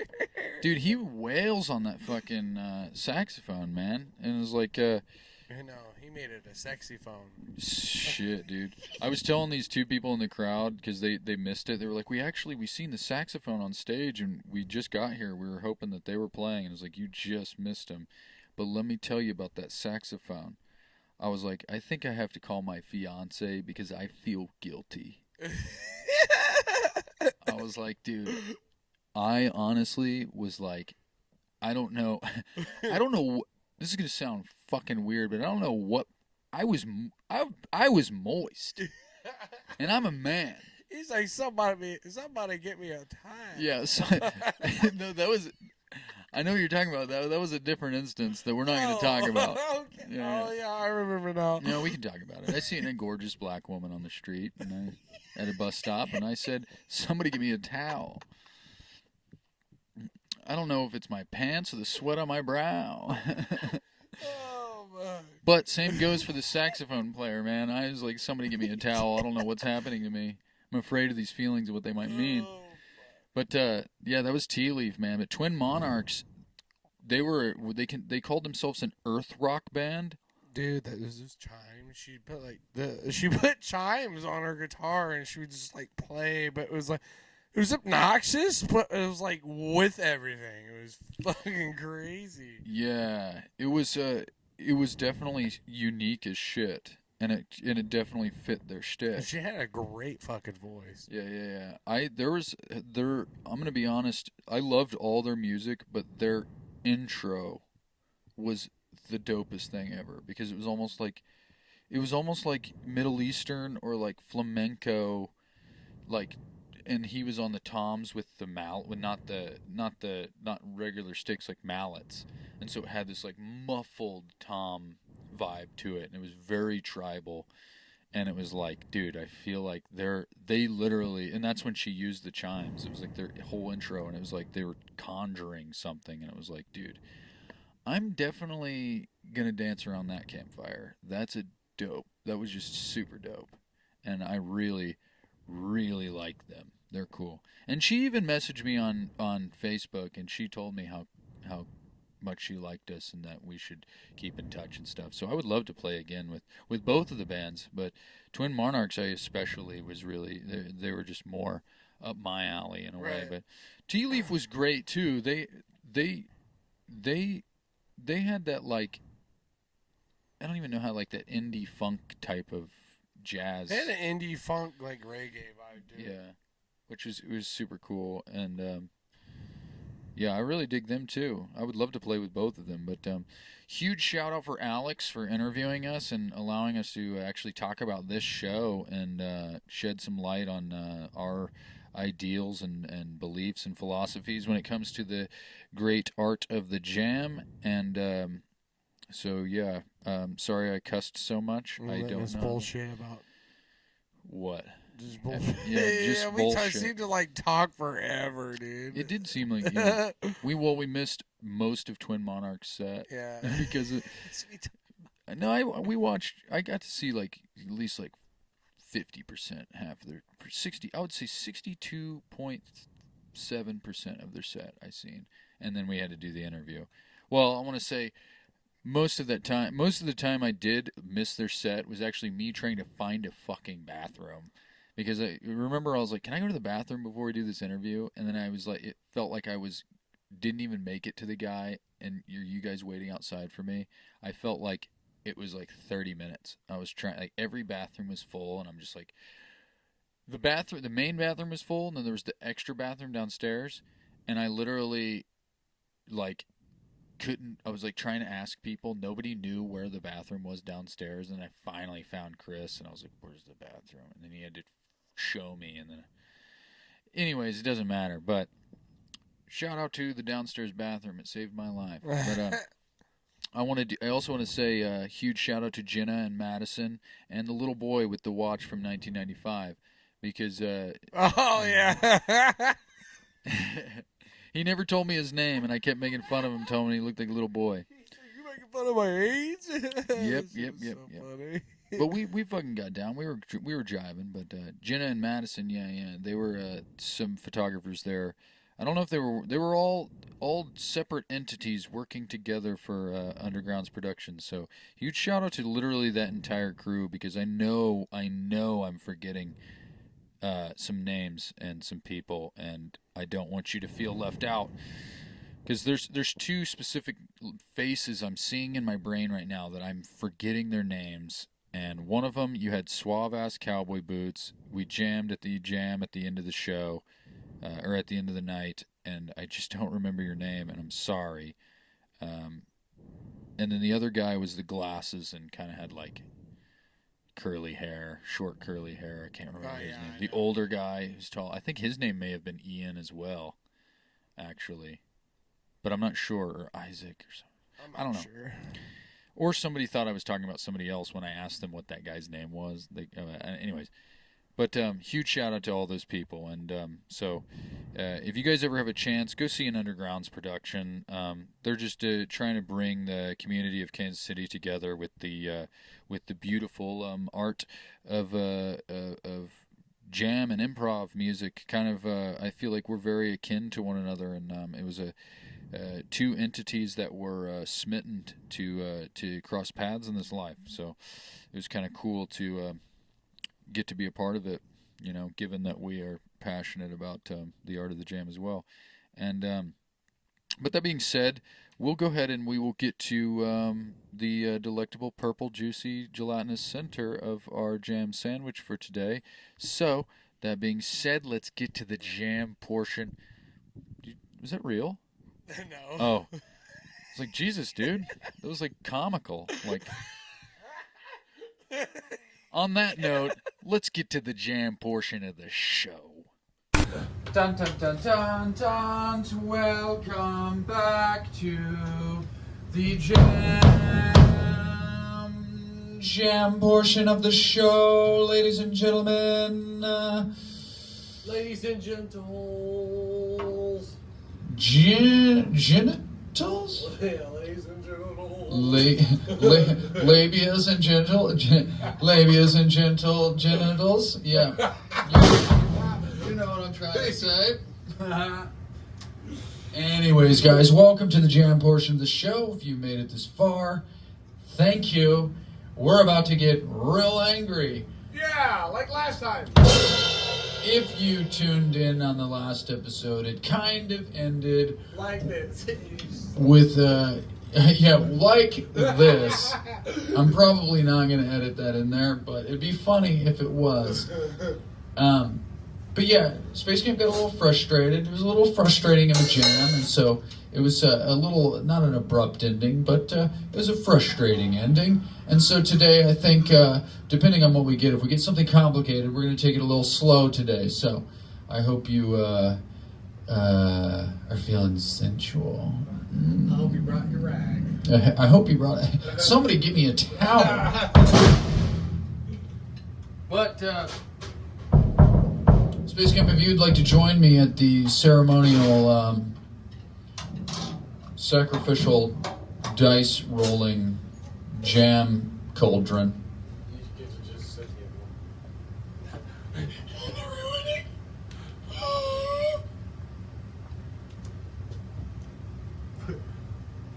dude, he wails on that fucking saxophone, man, and it was like, he made it a sexy phone. Shit, dude. I was telling these two people in the crowd, because they missed it. They were like, we seen the saxophone on stage, and we just got here. We were hoping that they were playing, and it was like, you just missed him. But let me tell you about that saxophone. I was like, I think I have to call my fiance, because I feel guilty. I was like, dude, I honestly was like, I don't know. This is going to sound fucking weird, but I don't know what. I was moist. And I'm a man. He's like, somebody get me a tie. Yeah, so, no, that was. I know what you're talking about. That was a different instance that we're not going to talk about. Okay. Yeah. Oh, yeah, I remember now. No, we can talk about it. I seen a gorgeous black woman on the street at a bus stop, and I said, somebody give me a towel. I don't know if it's my pants or the sweat on my brow. Oh, man. But same goes for the saxophone player, man. I was like, somebody give me a towel. I don't know what's happening to me. I'm afraid of these feelings and what they might mean. But yeah, that was Tea Leaf, man. But Twin Monarchs, they called themselves an earth rock band. Dude, that was just chimes. She put chimes on her guitar, and she would just like play. But it was obnoxious, but it was like with everything. It was fucking crazy. Yeah, it was definitely unique as shit. And it definitely fit their shtick. She had a great fucking voice. Yeah. I'm gonna be honest. I loved all their music, but their intro was the dopest thing ever, because it was almost like Middle Eastern or like flamenco, like, and he was on the toms with the not regular sticks, like mallets, and so it had this like muffled tom vibe to it, and it was very tribal, And it was like, dude, I feel like they literally, and that's when she used the chimes. It was like their whole intro, and it was like they were conjuring something, and it was like, dude, I'm definitely gonna dance around that campfire. That's a dope. That was just super dope, and I really, really like them. They're cool. And she even messaged me on Facebook, and she told me how much she liked us and that we should keep in touch and stuff. So I would love to play again with both of the bands, but Twin Monarchs I especially was really they were just more up my alley in a way. But Tea Leaf was great too. They had that, like, I don't even know how, like, that indie funk type of jazz. They had an indie funk, like, reggae vibe too. Yeah, which was super cool. And yeah, I really dig them too. I would love to play with both of them. But huge shout out for Alex for interviewing us and allowing us to actually talk about this show and shed some light on our ideals and beliefs and philosophies when it comes to the great art of the jam. And so yeah, sorry I cussed so much. I don't know. Bullshit about what. Just bullshit. Yeah, just we bullshit. seem to like talk forever, dude. It did seem like we missed most of Twin Monarch's set. Yeah, because I got to see like at least like 50%, half of their 60. I would say 62.7% of their set I seen, and then we had to do the interview. Well, I want to say most of the time I did miss their set was actually me trying to find a fucking bathroom. Because I remember I was like, can I go to the bathroom before we do this interview? And then I was like, it felt like I didn't even make it to the guy, and you guys waiting outside for me. I felt like it was like 30 minutes. I was trying, like, every bathroom was full, and I'm just like, the main bathroom was full, and then there was the extra bathroom downstairs, and I literally, like, I was like trying to ask people. Nobody knew where the bathroom was downstairs, and I finally found Chris, and I was like, where's the bathroom? And then he had to show me, and then anyways, it doesn't matter. But shout out to the downstairs bathroom. It saved my life. But I also want to say a huge shout out to Jenna and Madison and the little boy with the watch from 1995, because oh yeah. he never told me his name, and I kept making fun of him, telling me he looked like a little boy. You making fun of my age? Yep. Funny. But we fucking got down. We were jiving. But Jenna and Madison, yeah, they were some photographers there. I don't know if they were all separate entities working together for Underground's production. So huge shout out to literally that entire crew, because I know I'm forgetting some names and some people, and I don't want you to feel left out. Because there's two specific faces I'm seeing in my brain right now that I'm forgetting their names. And one of them, you had suave-ass cowboy boots. We jammed at the end of the show, or at the end of the night, and I just don't remember your name, and I'm sorry. And then the other guy was the glasses and kind of had like curly hair, short curly hair. I can't remember his name. The older guy who's tall. I think his name may have been Ian as well, actually. But I'm not sure. Or Isaac or something. I don't know. Sure. Or somebody thought I was talking about somebody else when I asked them what that guy's name was. Anyways. But huge shout out to all those people. And so if you guys ever have a chance, go see an Underground's production. They're just trying to bring the community of Kansas City together with the beautiful art of jam and improv music. Kind of, I feel like we're very akin to one another. And it was two entities that were smitten to cross paths in this life. So it was kind of cool to get to be a part of it, you know, given that we are passionate about the art of the jam as well. And but that being said, we'll go ahead and we will get to the delectable purple juicy gelatinous center of our jam sandwich for today. So that being said, let's get to the jam portion. Was that real? No. Oh, it's like, Jesus, dude, that was like comical. Like, on that note, let's get to the jam portion of the show. Dun dun dun dun dun. Welcome back to the jam jam portion of the show, ladies and gentlemen. Ladies and gentles. Genitals? Yeah, ladies and gentles. Labias and genitals. Yeah. You know what I'm trying to say. Anyways, guys, welcome to the jam portion of the show. If you made it this far, thank you. We're about to get real angry. Yeah, like last time. If you tuned in on the last episode, it kind of ended like this. with like this. I'm probably not going to edit that in there, but it'd be funny if it was. But yeah, Space Camp got a little frustrated. It was a little frustrating in the jam, and so it was a little, not an abrupt ending, but it was a frustrating ending. And so today, I think, depending on what we get, if we get something complicated, we're going to take it a little slow today. So I hope you are feeling sensual. I hope you brought your rag. I hope you brought it. Somebody give me a towel. But, Space Camp, if you'd like to join me at the ceremonial sacrificial dice rolling jam cauldron. You get to just sit here.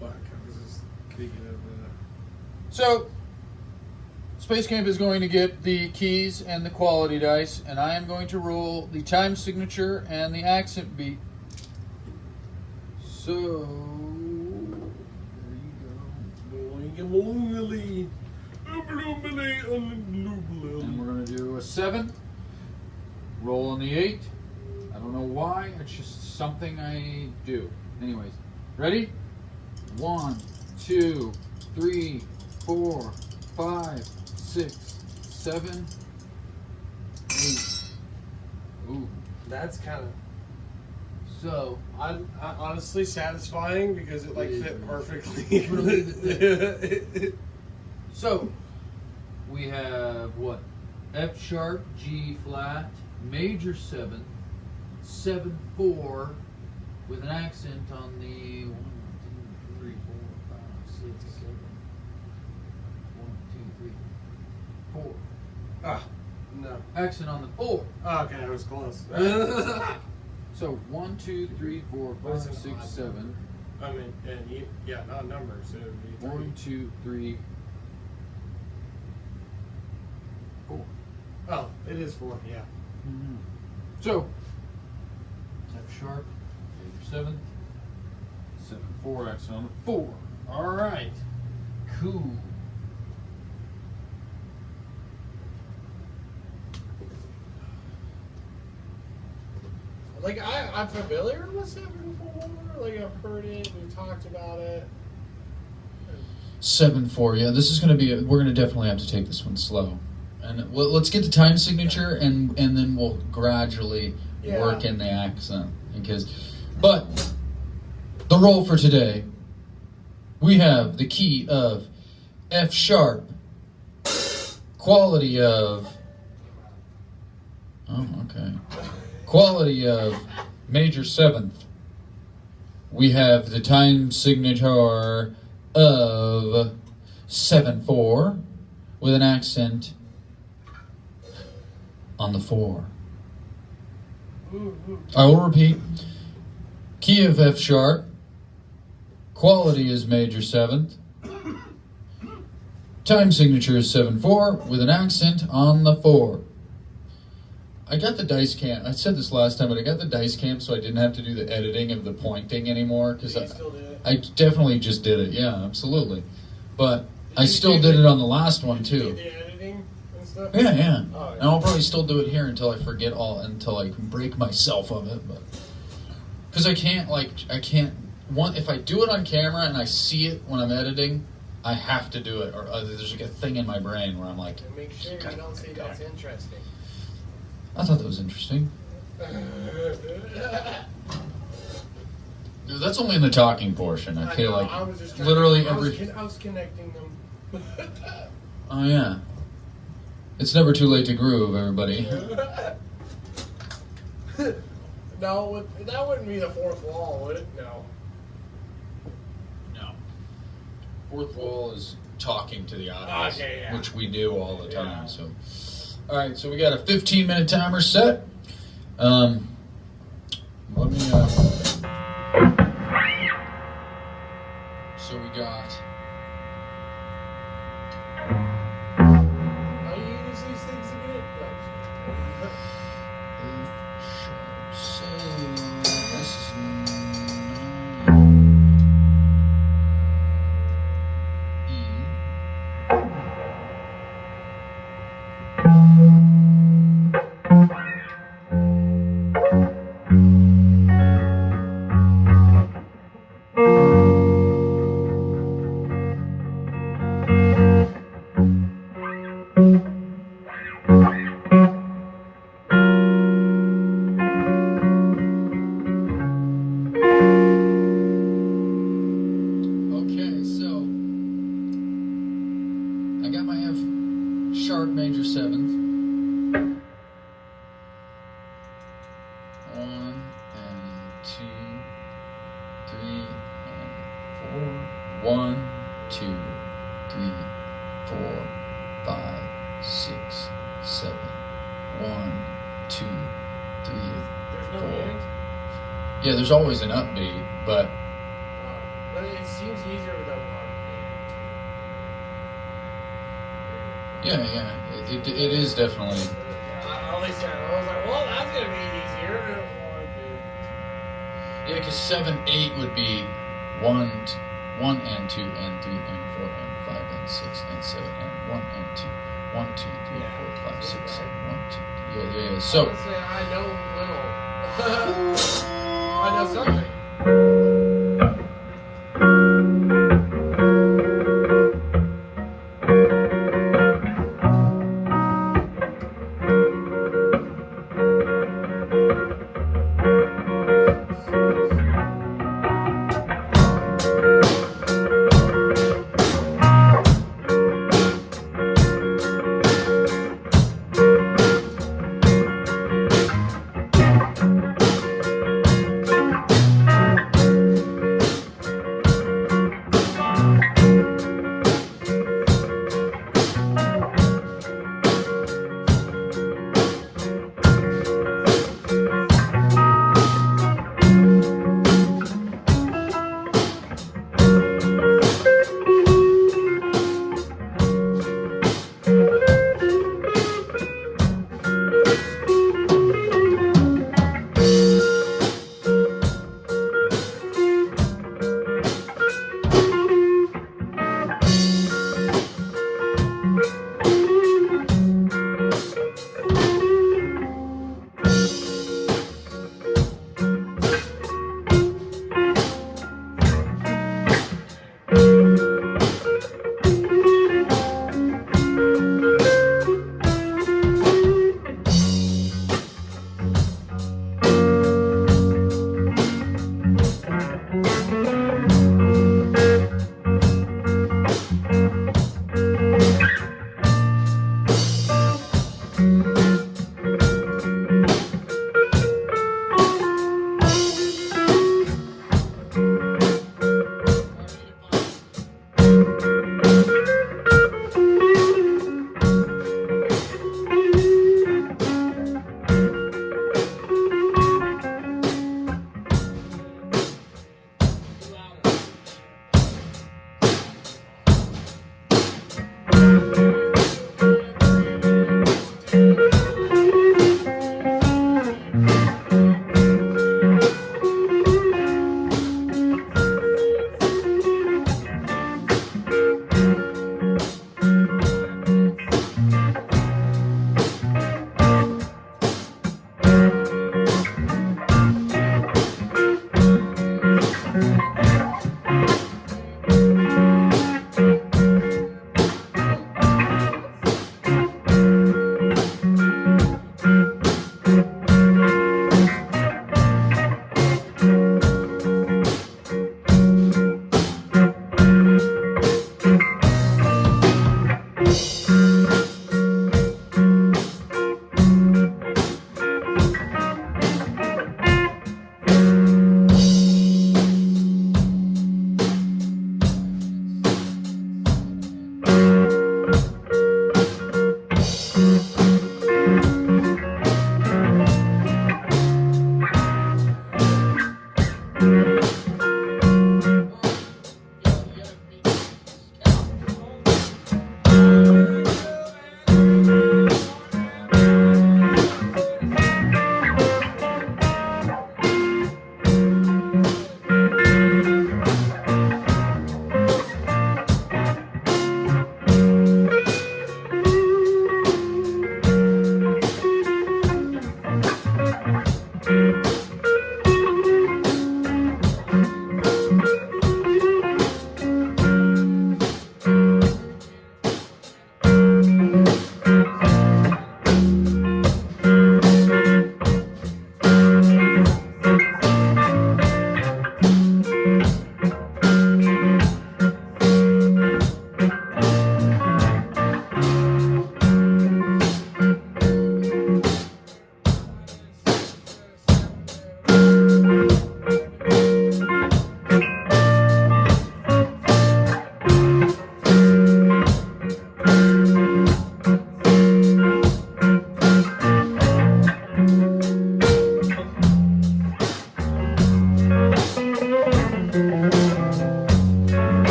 Fuck, I was just thinking of So, Space Camp is going to get the keys and the quality dice, and I am going to roll the time signature and the accent beat. So, there you go. And we're going to do a 7. Roll on the 8. I don't know why. It's just something I do. Anyways, ready? 1, 2, 3, 4, 5, 6, 7, 8. Ooh. That's kind of So, honestly satisfying because it like fit perfectly. So, we have what? F sharp, G flat, major 7, 7, 4, with an accent on the 1, 2, 3, 4, 5, 6, 7. 1, 2, 3, 4. Ah, no. Accent on the 4. Oh, okay, I was close. So 1, 2, 3, 4, 5, What's an 6, odd 7. I mean, and yeah, not numbers. So it would be 1, 2, 3, 4. Oh, it is 4. Yeah. Mm-hmm. So F sharp, major 7, 7, 4, accent on the 4. All right, cool. Like I'm familiar with 7-4. Like I've heard it. We've talked about it. 7-4. Yeah, this is going to be. We're going to definitely have to take this one slow, and let's get the time signature, and then we'll gradually work in the accent. But the roll for today, we have the key of F sharp, quality of. Oh, okay. Quality of major 7th. We have the time signature of 7-4 with an accent on the 4. I will repeat. Key of F sharp. Quality is major 7th. Time signature is 7-4 with an accent on the 4. I got the dice cam. I said this last time, but I got the dice cam so I didn't have to do the editing of the pointing anymore. Because I definitely just did it. Yeah, absolutely. But I still did it on the last one too. The editing and stuff. Yeah, yeah. Oh, yeah. And I'll probably still do it here until I forget until I can break myself of it. But because I can't. If I do it on camera and I see it when I'm editing, I have to do it, or there's like a thing in my brain where I'm like, and make sure you don't say that's interesting. I thought that was interesting. Dude, that's only in the talking portion. I feel like I was just literally I every. was connecting them. Oh, yeah. It's never too late to groove, everybody. No, that wouldn't be the fourth wall, would it? No. No. Fourth wall is talking to the audience, Okay, yeah. which we do all the time. So, all right, so we got a 15-minute timer set. Let me. So we got. How do you use these things again? So this is 1, 2, 3, 4, 5, 6, 7. 1, 2, 3, There's no 4. end? Yeah, there's always an upbeat, but But it seems easier with a one. yeah, it is definitely. At least I was like, well, that's gonna be easier than one, Yeah, because 7, 8 would be 1 and 2 and 3 and 4 and 5 and 6 and 7 and 1 and 2. 1, 2, 3, 4, 5, 6, 7, 1, 2, 3. Yeah. So. Honestly, I know little. I know something.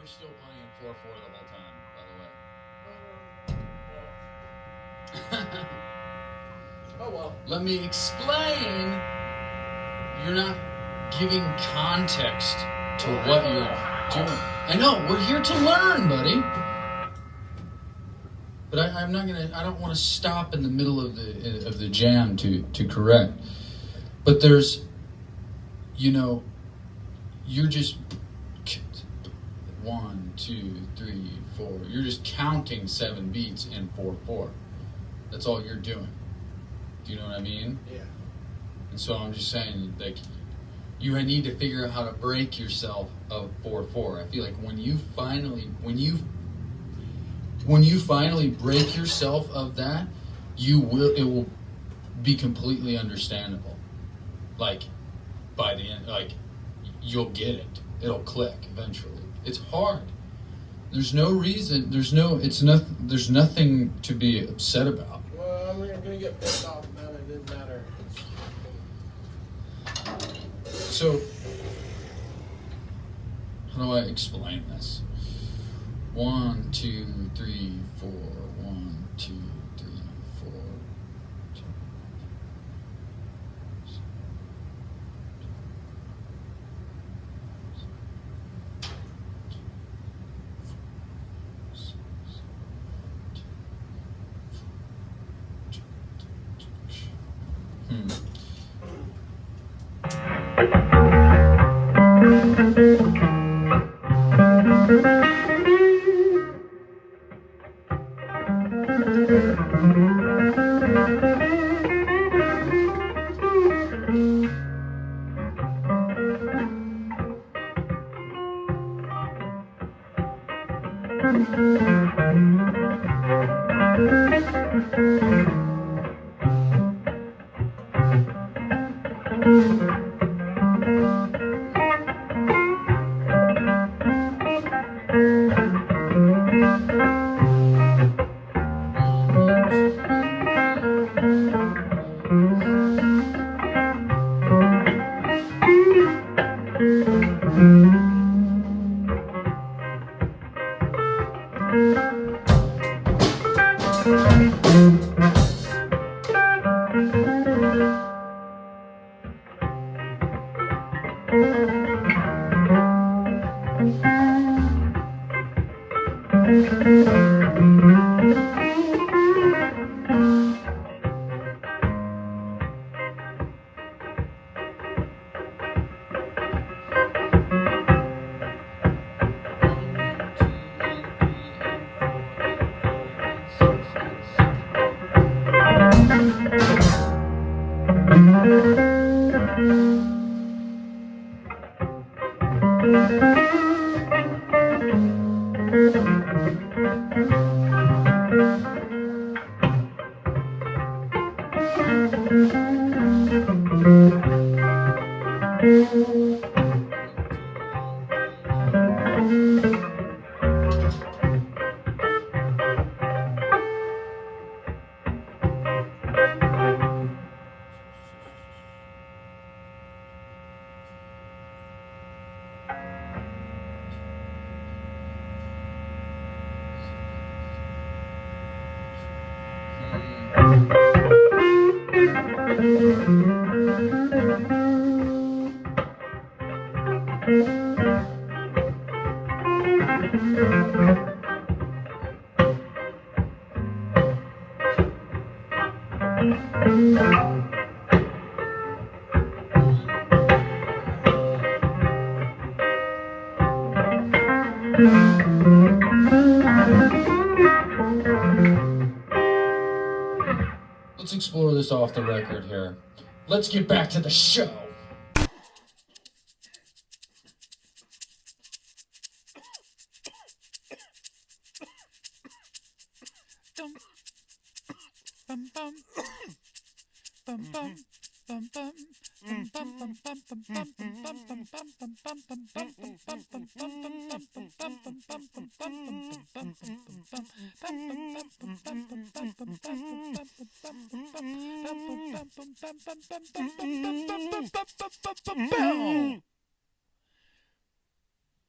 were still playing 4/4 the whole time, by the way. Oh well. Let me explain. You're not giving context to what you're doing. I know, we're here to learn, buddy. But I'm not gonna. I don't want to stop in the middle of the jam to correct. But there's, you're just 1, 2, 3, 4. You're just counting 7 beats in 4/4. That's all you're doing. Do you know what I mean? Yeah. And so I'm just saying, like, you need to figure out how to break yourself of 4/4. I feel like when you finally break yourself of that, it will be completely understandable. Like, by the end, like, you'll get it. It'll click eventually. It's hard. There's no reason. There's nothing to be upset about. Well, I'm gonna get pissed off about it. It didn't matter. So, how do I explain this? 1, 2, 3, 4. 1, 2, 3, 4. 2. Let's explore this off the record here. Let's get back to the show.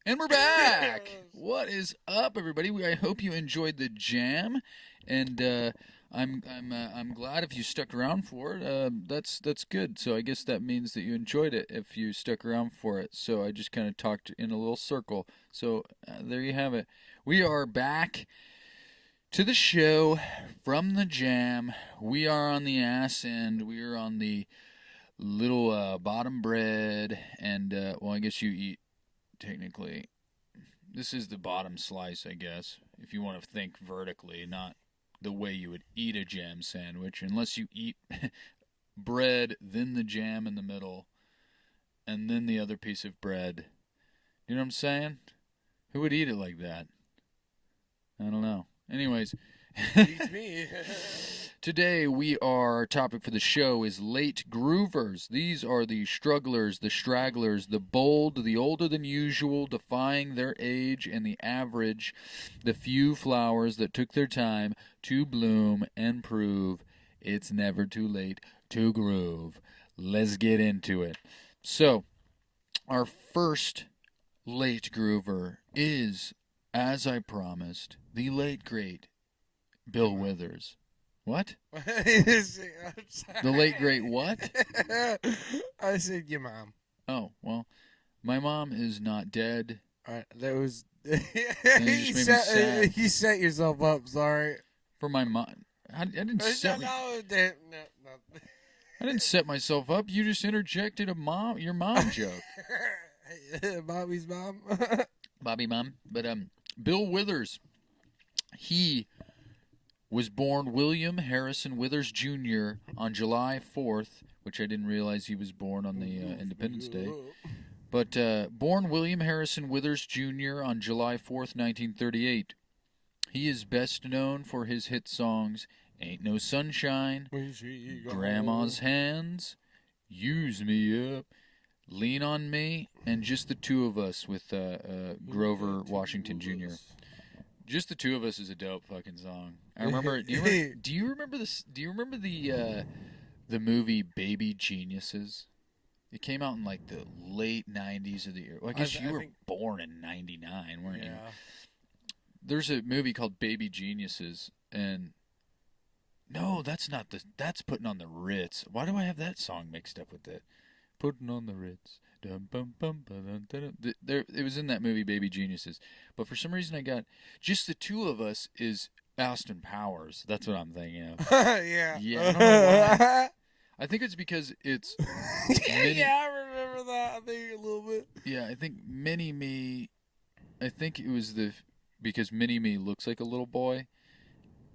And we're back. What is up, everybody? I hope you enjoyed the jam, and I'm glad if you stuck around for it. That's good. So I guess that means that you enjoyed it if you stuck around for it. So I just kind of talked in a little circle. So there you have it. We are back to the show from the jam. We are on the ass end. We are on the little bottom bread, and well, I guess you eat. Technically, this is the bottom slice, I guess, if you want to think vertically, not the way you would eat a jam sandwich, unless you eat bread, then the jam in the middle, and then the other piece of bread. You know what I'm saying? Who would eat it like that? I don't know. Anyways. Beats me. Today, our topic for the show is late groovers. These are the strugglers, the stragglers, the bold, the older than usual, defying their age and the average, the few flowers that took their time to bloom and prove it's never too late to groove. Let's get into it. So, our first late groover is, as I promised, the late great Bill Withers. What? The late great what? I said your mom. Oh, well, my mom is not dead. All right, that was. You You set yourself up. Sorry. For my mom. I didn't set No. I didn't set myself up. You just interjected your mom joke. Bobby's mom. Bobby mom. But Bill Withers, he was born William Harrison Withers Jr. on July 4th, which I didn't realize he was born on the Independence Day. But born William Harrison Withers Jr. on July 4th, 1938. He is best known for his hit songs Ain't No Sunshine, Grandma's Hands, Use Me Up, Lean on Me, and Just the Two of Us with Grover Washington Jr. Just the Two of Us is a dope fucking song. I remember. Do you remember this? Do you remember the movie Baby Geniuses? It came out in like the late '90s of the year. Well, I guess you were born in '99, weren't you? There's a movie called Baby Geniuses, and no, that's not that's Putting on the Ritz. Why do I have that song mixed up with it? Putting on the Ritz. It was in that movie Baby Geniuses, but for some reason I got Just the Two of Us is Austin Powers. That's what I'm thinking of. Yeah. Yeah. I don't know why. I think it's because it's. Yeah, I remember that. I think a little bit. Yeah, I think Mini Me. I think it was because Mini Me looks like a little boy,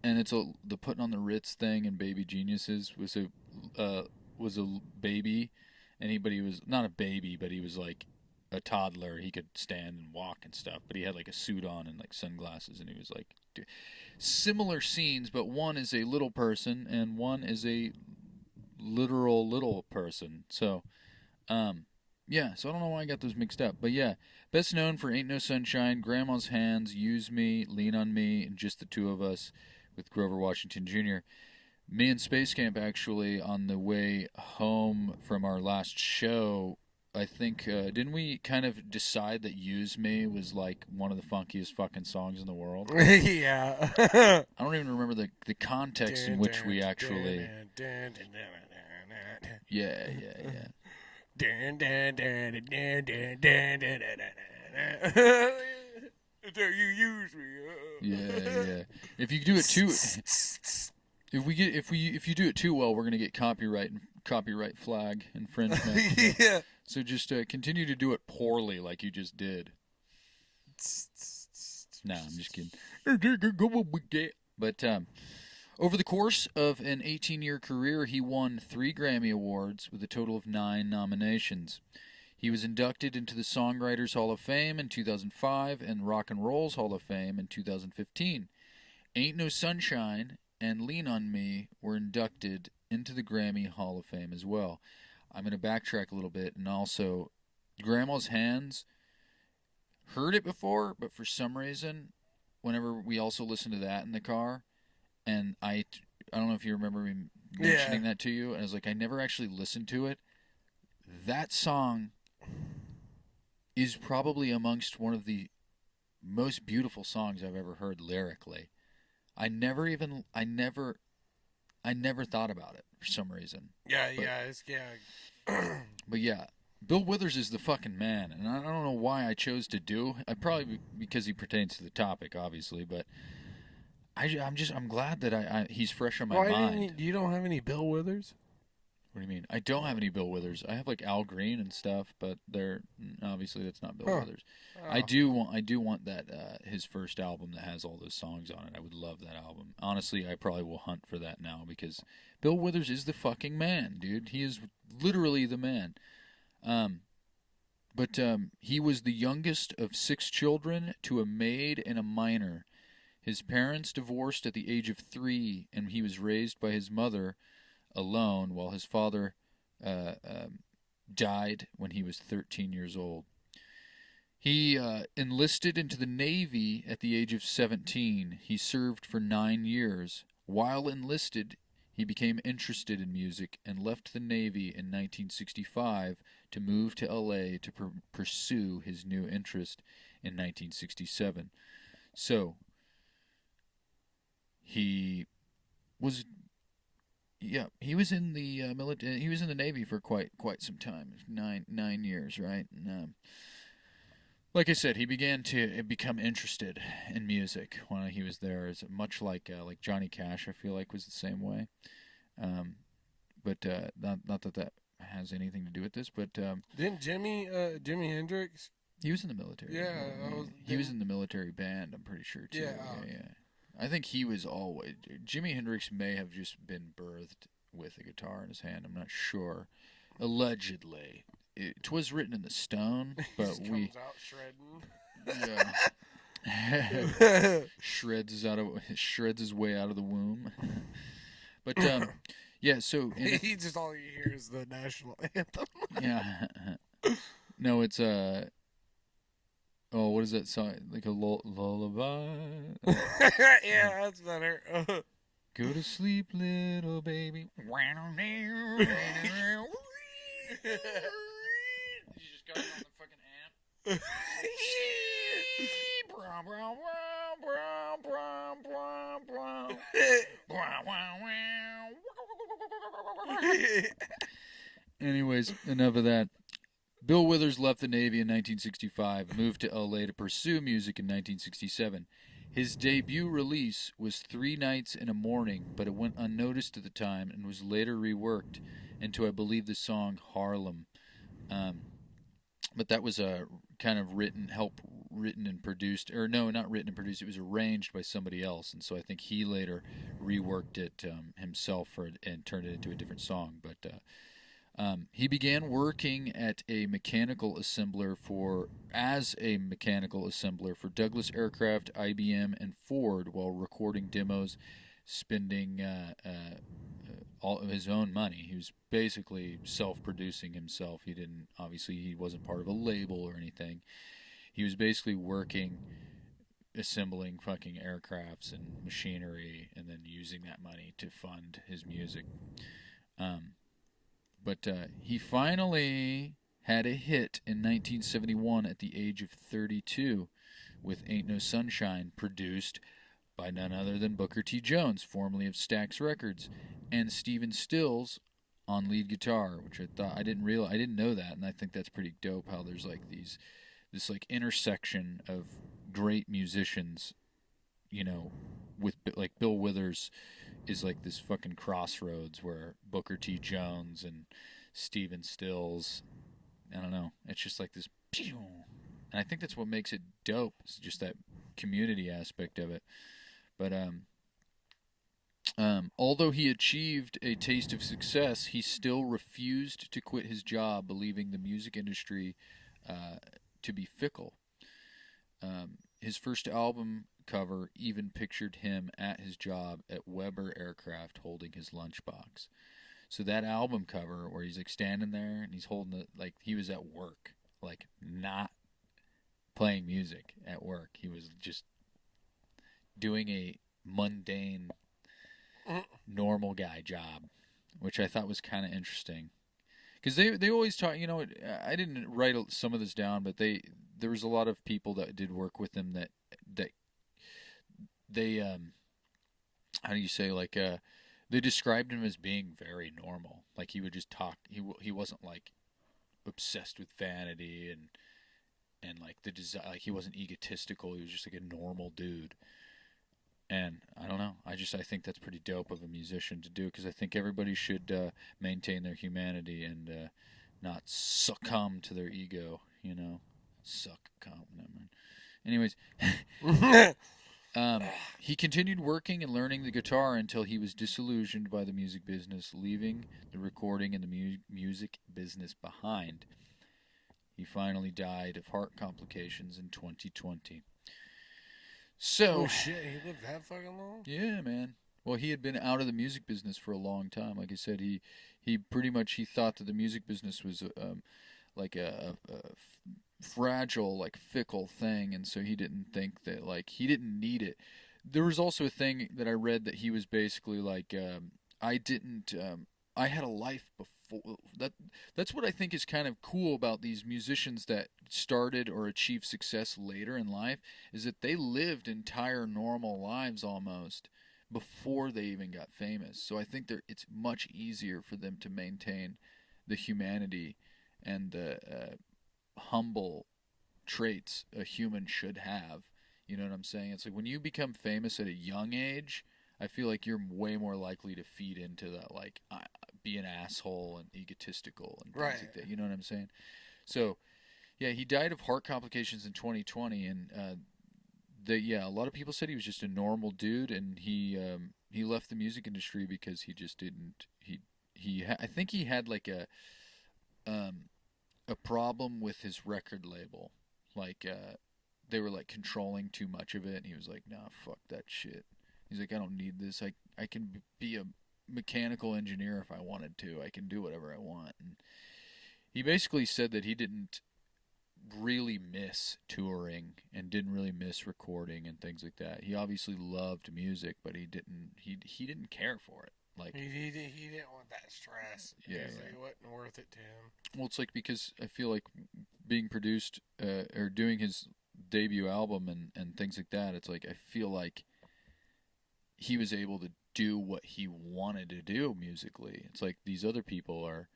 and it's the Putting on the Ritz thing and Baby Geniuses was a baby. But he was not a baby, but he was like a toddler. He could stand and walk and stuff, but he had like a suit on and like sunglasses, and he was like similar scenes, but one is a little person and one is a literal little person. So, yeah. So I don't know why I got those mixed up, but yeah, best known for Ain't No Sunshine, Grandma's Hands, Use Me, Lean on Me, and Just the Two of Us with Grover Washington Jr. Me and Space Camp, actually, on the way home from our last show, I think, didn't we kind of decide that Use Me was like one of the funkiest fucking songs in the world? Yeah. I don't even remember the context in which we actually... Yeah. Until you use me. Yeah. If you do it too... If you do it too well, we're gonna get copyright flag infringement. Yeah. So just continue to do it poorly, like you just did. Nah, I'm just kidding. But over the course of an 18-year career, he won 3 Grammy Awards with a total of 9 nominations. He was inducted into the Songwriters Hall of Fame in 2005 and Rock and Roll's Hall of Fame in 2015. Ain't No Sunshine and Lean on Me were inducted into the Grammy Hall of Fame as well. I'm going to backtrack a little bit, and also, Grandma's Hands, heard it before, but for some reason, whenever we also listened to that in the car, and I don't know if you remember me mentioning that to you, and I was like, I never actually listened to it. That song is probably amongst one of the most beautiful songs I've ever heard lyrically. I never thought about it for some reason. Yeah, But yeah, Bill Withers is the fucking man, and I don't know why I chose to do. I probably because he pertains to the topic, obviously, but I'm glad that he's fresh on my mind. You don't have any Bill Withers? What do you mean? I don't have any Bill Withers. I have like Al Green and stuff, but they're obviously that's not Bill Withers. Oh. I do want that his first album that has all those songs on it. I would love that album. Honestly, I probably will hunt for that now because Bill Withers is the fucking man, dude. He is literally the man. But he was the youngest of 6 children to a maid and a minor. His parents divorced at the age of 3, and he was raised by his mother alone while his father died when he was 13 years old. He enlisted into the Navy at the age of 17. He served for 9 years. While enlisted, he became interested in music and left the Navy in 1965 to move to LA to pursue his new interest in 1967. So, he was in the military. He was in the Navy for quite some time, 9 years, right? And, like I said, he began to become interested in music when he was there. It's much like Johnny Cash, I feel like, was the same way. But not that has anything to do with this. But didn't Jimi Hendrix? He was in the military. Yeah, he was in the military band. I'm pretty sure too. Yeah. I think he was always. Jimi Hendrix may have just been birthed with a guitar in his hand. I'm not sure. Allegedly. It was written in the stone, but he just comes out shredding. Yeah. shreds his way out of the womb. But yeah, so he just all you hear is the national anthem. Yeah. No, it's what is that song? Like a lullaby. Yeah, that's better. Go to sleep, little baby. You just got it on the fucking amp. Anyways, enough of that. Bill Withers left the Navy in 1965, moved to LA to pursue music in 1967. His debut release was 3 Nights and a Morning, but it went unnoticed at the time and was later reworked into, I believe, the song Harlem. But that was kind of written and produced, or no, not written and produced. It was arranged by somebody else, and so I think he later reworked it himself and turned it into a different song. But he began working as a mechanical assembler for Douglas Aircraft, IBM, and Ford while recording demos, spending all of his own money. He was basically self-producing himself. He wasn't part of a label or anything. He was basically working, assembling fucking aircrafts and machinery, and then using that money to fund his music. But he finally had a hit in 1971 at the age of 32 with Ain't No Sunshine, produced by none other than Booker T. Jones, formerly of Stax Records, and Stephen Stills on lead guitar, which I didn't know that, and I think that's pretty dope how there's like this like intersection of great musicians, with like Bill Withers is like this fucking crossroads where Booker T. Jones and Stephen Stills, I don't know, it's just like this, and I think that's what makes it dope. It's just that community aspect of it. But although he achieved a taste of success, he still refused to quit his job, believing the music industry to be fickle. His first album cover even pictured him at his job at Weber Aircraft holding his lunchbox. So that album cover where he's like standing there and he's holding like he was at work, like not playing music at work. He was just doing a mundane, normal guy job, which I thought was kind of interesting. Because they always talk. You know, I didn't write some of this down, but there was a lot of people that did work with him that they how do you say, like, they described him as being very normal. Like, he would just talk. He wasn't like obsessed with vanity and like the desire. Like, he wasn't egotistical. He was just like a normal dude. And I don't know. I think that's pretty dope of a musician to do, because I think everybody should maintain their humanity and not succumb to their ego. You know, succumb. Never mind. Anyways, he continued working and learning the guitar until he was disillusioned by the music business, leaving the recording and the music business behind. He finally died of heart complications in 2020. So, oh shit, he lived that fucking long? Yeah, man. Well, he had been out of the music business for a long time. Like I said, he pretty much, he thought that the music business was like a fragile, like fickle thing, and so he didn't think that, like, he didn't need it. There was also a thing that I read that he was basically like, I had a life before that. That's what I think is kind of cool about these musicians that started or achieved success later in life, is that they lived entire normal lives almost before they even got famous. So I think it's much easier for them to maintain the humanity and the humble traits a human should have. You know what I'm saying? It's like when you become famous at a young age, I feel like you're way more likely to feed into that, like, be an asshole and egotistical and things like that. You know what I'm saying? So, yeah, he died of heart complications in 2020, and a lot of people said he was just a normal dude, and he left the music industry because he just didn't. I think he had like a problem with his record label, like they were like controlling too much of it, and he was like, nah, fuck that shit. He's like, I don't need this. I can be a mechanical engineer if I wanted to. I can do whatever I want. And he basically said that he didn't really miss touring and didn't really miss recording and things like that. He obviously loved music, but he didn't care for it. Like, he didn't want that stress. Yeah, It wasn't worth it to him. Well, it's like, because I feel like being produced or doing his debut album and things like that, it's like I feel like he was able to do what he wanted to do musically. It's like these other people are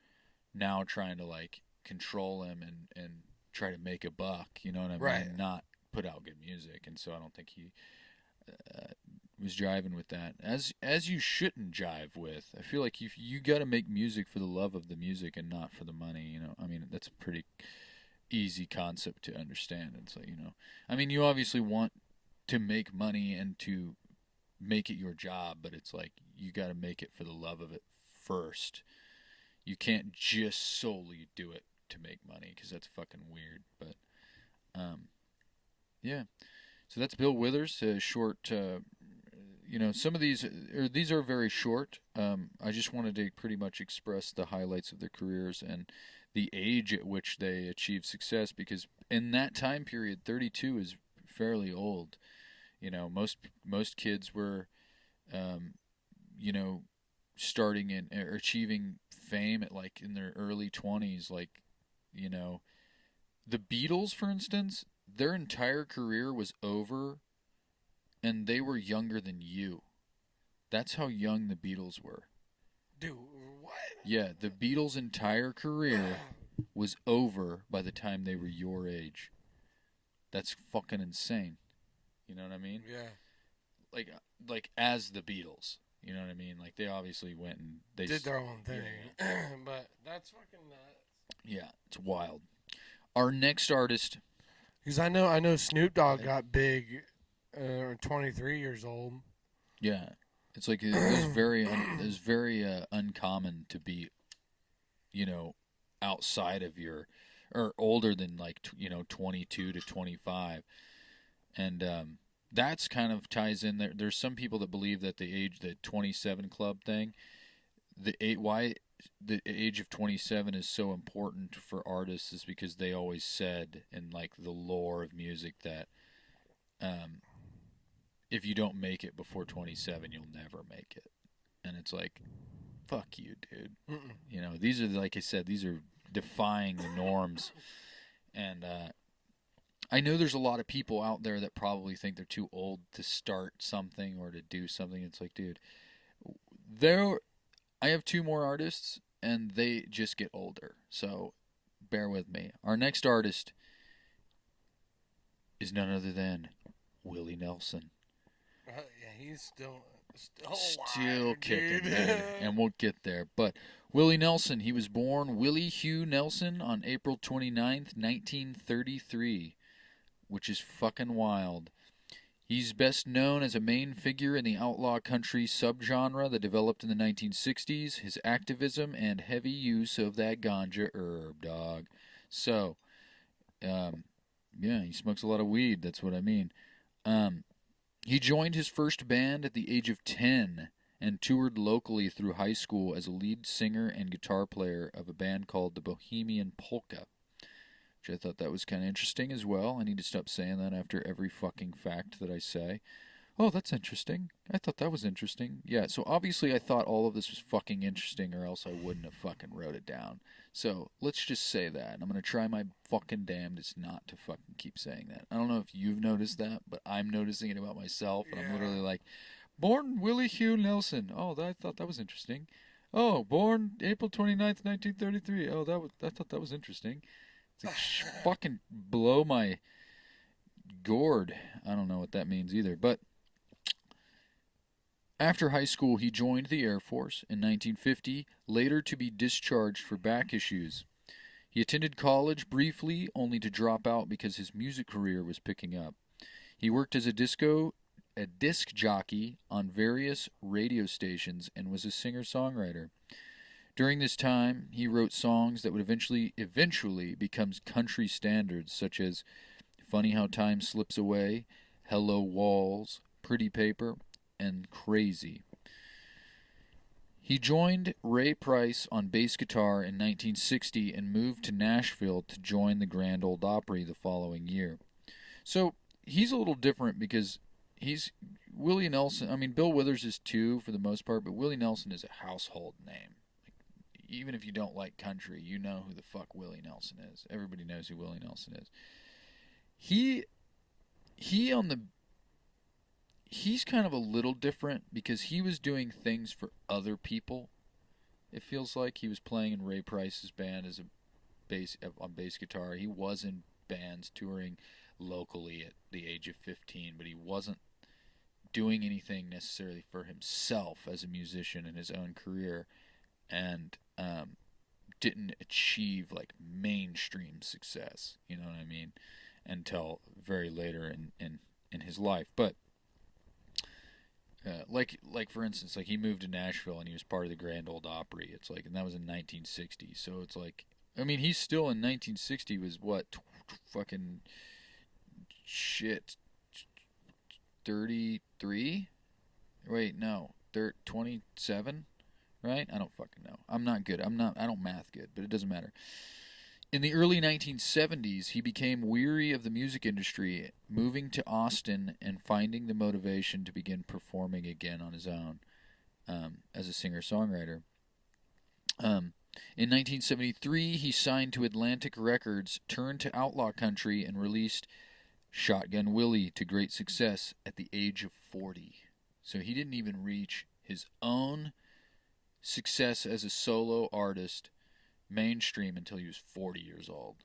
now trying to, like, control him and try to make a buck, you know what I mean? Right. Not put out good music. And so I don't think he was jiving with that, as you shouldn't jive with. I feel like you got to make music for the love of the music and not for the money. You know, I mean, that's a pretty easy concept to understand. It's like, you know, I mean, you obviously want to make money and to make it your job, but it's like you got to make it for the love of it first. You can't just solely do it to make money, because that's fucking weird. But yeah. So that's Bill Withers. Short. You know, some of these are very short. I just wanted to pretty much express the highlights of their careers and the age at which they achieved success, because in that time period, 32 is fairly old. You know, most kids were, you know, starting in or achieving fame at, like, in their early 20s. Like, you know, the Beatles, for instance, their entire career was over, and they were younger than you. That's how young the Beatles were. Dude, what? Yeah, the Beatles' entire career was over by the time they were your age. That's fucking insane. You know what I mean? Yeah. Like as the Beatles. You know what I mean? Like, they obviously went and they did their own thing. Yeah. But that's fucking nuts. Yeah, it's wild. Our next artist. Because I know Snoop Dogg got big 23 years old. Yeah. It's like it was very uncommon to be, you know, outside of your, or older than, like, 22 to 25. And that's kind of ties in there. There's some people that believe that the 27 club thing, why the age of 27 is so important for artists is because they always said in, like, the lore of music that if you don't make it before 27, you'll never make it. And it's like, fuck you, dude. Mm-mm. You know, these are, like I said, these are defying the norms. And I know there's a lot of people out there that probably think they're too old to start something or to do something. It's like, dude, I have two more artists, and they just get older. So bear with me. Our next artist is none other than Willie Nelson. Yeah, he's still Still alive, kicking, dude. dude. And we'll get there. But Willie Nelson, he was born Willie Hugh Nelson on April 29th, 1933, which is fucking wild. He's best known as a main figure in the outlaw country subgenre that developed in the 1960s, his activism and heavy use of that ganja herb, dog. So, yeah, he smokes a lot of weed, that's what I mean. He joined his first band at the age of 10 and toured locally through high school as a lead singer and guitar player of a band called the Bohemian Polka, which I thought that was kind of interesting as well. I need to stop saying that after every fucking fact that I say. Oh, that's interesting. I thought that was interesting. Yeah, so obviously I thought all of this was fucking interesting, or else I wouldn't have fucking wrote it down. So let's just say that. I'm going to try my fucking damnedest not to fucking keep saying that. I don't know if you've noticed that, but I'm noticing it about myself, and I'm literally like, born Willie Hugh Nelson. Oh, I thought that was interesting. Oh, born April 29th, 1933. Oh, I thought that was interesting. It's like, fucking blow my gourd. I don't know what that means either, but after high school, he joined the Air Force in 1950, later to be discharged for back issues. He attended college briefly, only to drop out because his music career was picking up. He worked as a disc jockey on various radio stations and was a singer-songwriter. During this time, he wrote songs that would eventually become country standards, such as Funny How Time Slips Away, Hello Walls, Pretty Paper, and Crazy. He joined Ray Price on bass guitar in 1960 and moved to Nashville to join the Grand Ole Opry the following year. So he's a little different because he's Willie Nelson. I mean, Bill Withers is too for the most part, but Willie Nelson is a household name. Like, even if you don't like country, you know who the fuck Willie Nelson is. Everybody knows who Willie Nelson is. He's kind of a little different because he was doing things for other people. It feels like he was playing in Ray Price's band as on bass guitar. He was in bands touring locally at the age of 15, but he wasn't doing anything necessarily for himself as a musician in his own career, and didn't achieve like mainstream success. You know what I mean? Until very later in his life, but. Like for instance, like he moved to Nashville and he was part of the Grand Ole Opry. It's like, and that was in 1960. So it's like, I mean, he's still in 1960 was what, fucking shit, 33? Wait, no, 27, right? I don't fucking know. I'm not good. I don't math good, but it doesn't matter. In the early 1970s, he became weary of the music industry, moving to Austin and finding the motivation to begin performing again on his own as a singer-songwriter. In 1973, he signed to Atlantic Records, turned to outlaw country, and released Shotgun Willie to great success at the age of 40. So he didn't even reach his own success as a solo artist mainstream until he was 40 years old,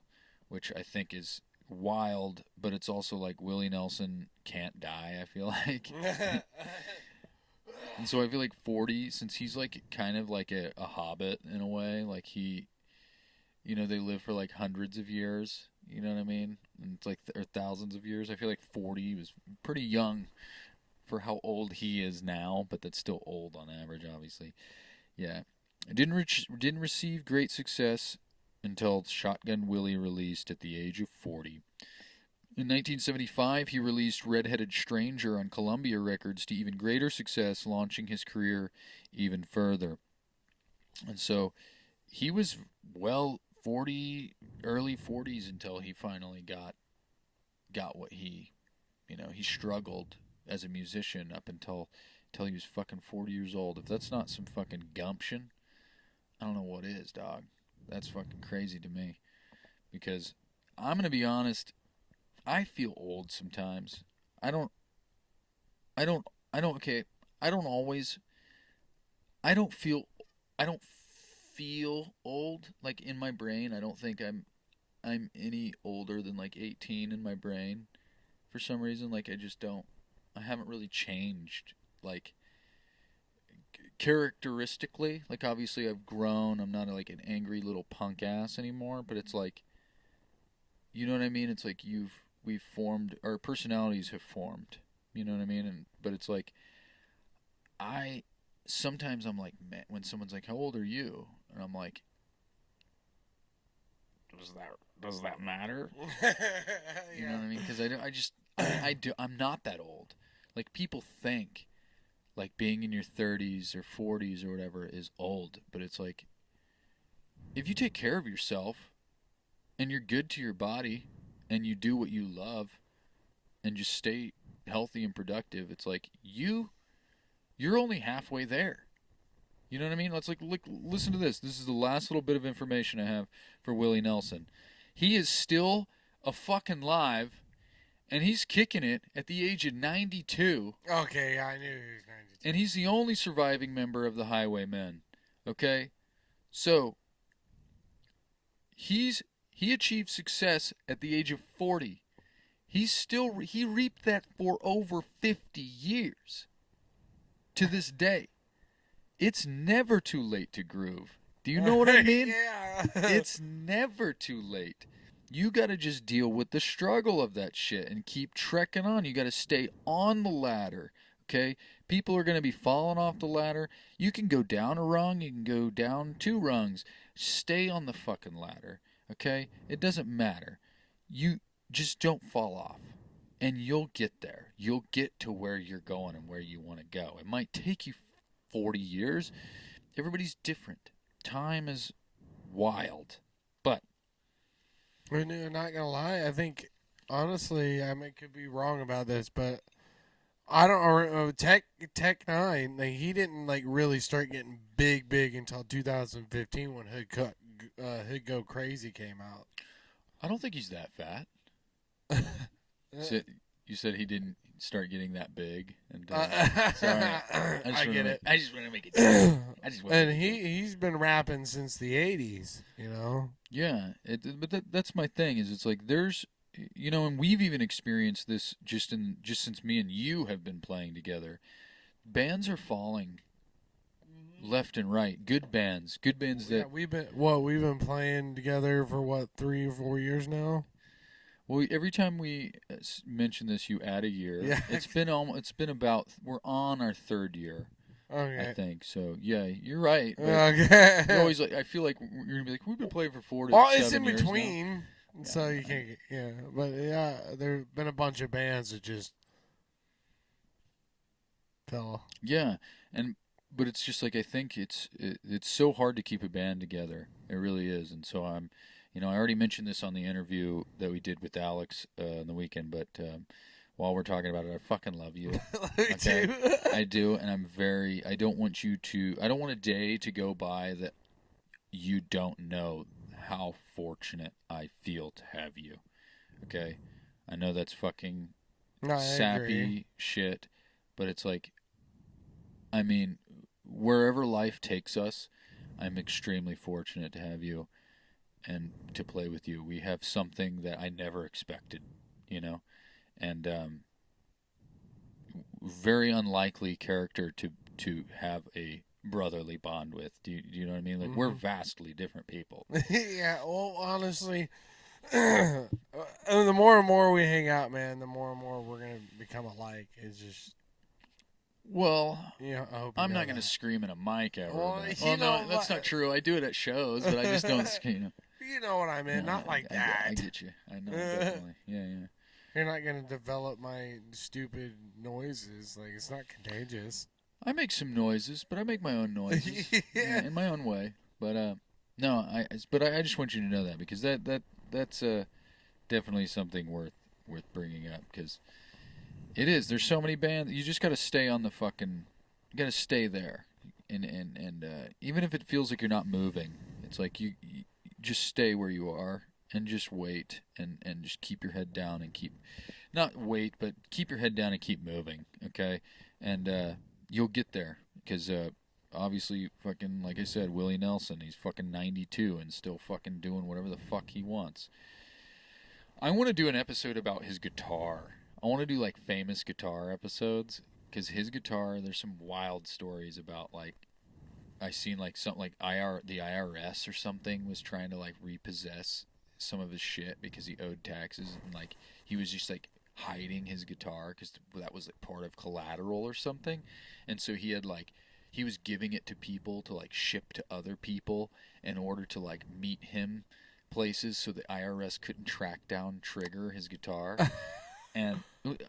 which I think is wild, but it's also like Willie Nelson can't die, I feel like. And so I feel like 40, since he's like kind of like a hobbit in a way, like he, you know, they live for like hundreds of years, you know what I mean? And it's like, or thousands of years. I feel like 40 was pretty young for how old he is now, but that's still old on average, obviously. Yeah. Didn't receive great success until Shotgun Willie released at the age of 40. In 1975, he released Red-Headed Stranger on Columbia Records to even greater success, launching his career even further. And so he was, well, early 40s until he finally got what he struggled as a musician up until until he was fucking 40 years old. If that's not some fucking gumption, I don't know what is, dog. That's fucking crazy to me. Because I'm going to be honest, I feel old sometimes. I don't feel old. Like, in my brain, I don't think I'm any older than like 18 in my brain for some reason. Like, I haven't really changed, like, characteristically. Like, obviously I've grown. I'm not like an angry little punk ass anymore, but it's like, you know what I mean? It's like we've formed, our personalities have formed. You know what I mean? But it's like, sometimes I'm like, man, when someone's like, "How old are you?" and I'm like, does that matter? You know what I mean? Because I'm not that old. Like, people think like being in your 30s or 40s or whatever is old, but it's like, if you take care of yourself and you're good to your body and you do what you love and just stay healthy and productive, it's like you're only halfway there. You know what I mean? Let's listen to this. This is the last little bit of information I have for Willie Nelson. He is still a fucking live, and he's kicking it at the age of 92. Okay, I knew he was 92. And he's the only surviving member of the Highwaymen. Okay? So, he achieved success at the age of 40. He reaped that for over 50 years. To this day. It's never too late to groove. Do you know what I mean? Yeah. It's never too late. You got to just deal with the struggle of that shit and keep trekking on. You got to stay on the ladder, okay? People are going to be falling off the ladder. You can go down a rung. You can go down 2 rungs. Stay on the fucking ladder, okay? It doesn't matter. You just don't fall off, and you'll get there. You'll get to where you're going and where you want to go. It might take you 40 years. Everybody's different. Time is wild. But I'm not gonna lie. I think, honestly, could be wrong about this, but I don't. Tech 9, like, he didn't like really start getting big until 2015 when Hood Go Crazy came out. I don't think he's that fat. You said he didn't start getting that big, and sorry, I get it. I just want to make it. And he's been rapping since the 80s, you know. Yeah, but that's my thing. Is it's like there's, you know, and we've even experienced this just since me and you have been playing together. Bands are falling left and right. Good bands that we've been playing together for 3 or 4 years now. Well, every time we mention this, you add a year. Yeah. It's been about, we're on our 3rd year. Okay. I think so. Yeah, you're right. Okay. You're always like, I feel like you're gonna be like, we've been playing for 4 to 7 well, years. it's in between, now. so you can't. But yeah, there've been a bunch of bands that just fell. Yeah, but it's just like, I think it's so hard to keep a band together. It really is, and so I'm. You know, I already mentioned this on the interview that we did with Alex on the weekend, but while we're talking about it, I fucking love you. Okay? I do, and I don't want a day to go by that you don't know how fortunate I feel to have you. Okay? I know that's fucking sappy shit, but it's like, I mean, wherever life takes us, I'm extremely fortunate to have you and to play with you. We have something that I never expected, you know, and very unlikely character to have a brotherly bond with. Do you know what I mean? Like, we're vastly different people. Yeah, well, honestly, the more and more we hang out, man, the more and more we're gonna become alike. It's just. Well, yeah, I'm not going to scream in a mic ever. Well, no, that's not true. I do it at shows, but I just don't scream. You know what I mean? Not like that. I get you. I know, definitely. Yeah. You're not going to develop my stupid noises. Like, it's not contagious. I make some noises, but I make my own noises. Yeah, in my own way. But no, I just want you to know that, because that's definitely something worth bringing up, because it is. There's so many bands. You just got to stay on the fucking gotta stay there, and even if it feels like you're not moving, it's like you just stay where you are and just wait and just keep your head down and keep not wait but keep your head down and keep moving, okay, and you'll get there because obviously fucking like I said, Willie Nelson, he's fucking 92 and still fucking doing whatever the fuck he wants. I want to do an episode about his guitar. I want to do like famous guitar episodes because his guitar, there's some wild stories about like I seen like something like the IRS or something was trying to like repossess some of his shit because he owed taxes and like he was just like hiding his guitar because that was like part of collateral or something, and so he had like he was giving it to people to like ship to other people in order to like meet him places so the IRS couldn't track down Trigger his guitar. And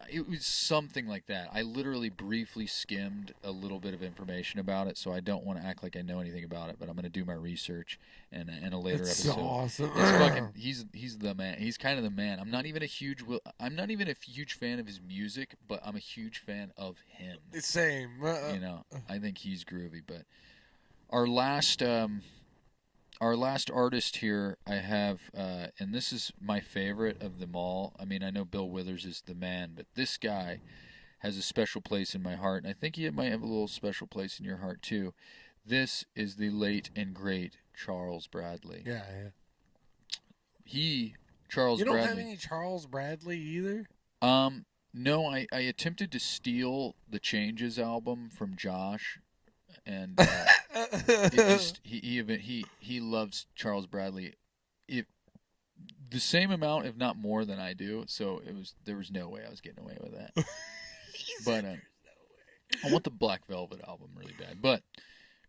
it was something like that. I literally briefly skimmed a little bit of information about it, so I don't want to act like I know anything about it, but I'm going to do my research in a later That's episode. so awesome. It's fucking, he's the man. He's kind of the man. I'm not even a huge fan of his music, but I'm a huge fan of him. Same. You know, I think he's groovy. But our last artist here I have, and this is my favorite of them all. I mean, I know Bill Withers is the man, but this guy has a special place in my heart, and I think he might have a little special place in your heart too. This is the late and great Charles Bradley. Yeah. Charles You don't Bradley. have any Charles Bradley either? No, I attempted to steal the Changes album from Josh, and it just he loves Charles Bradley, if the same amount, if not more than I do. So there was no way I was getting away with that. But I want the Black Velvet album really bad. But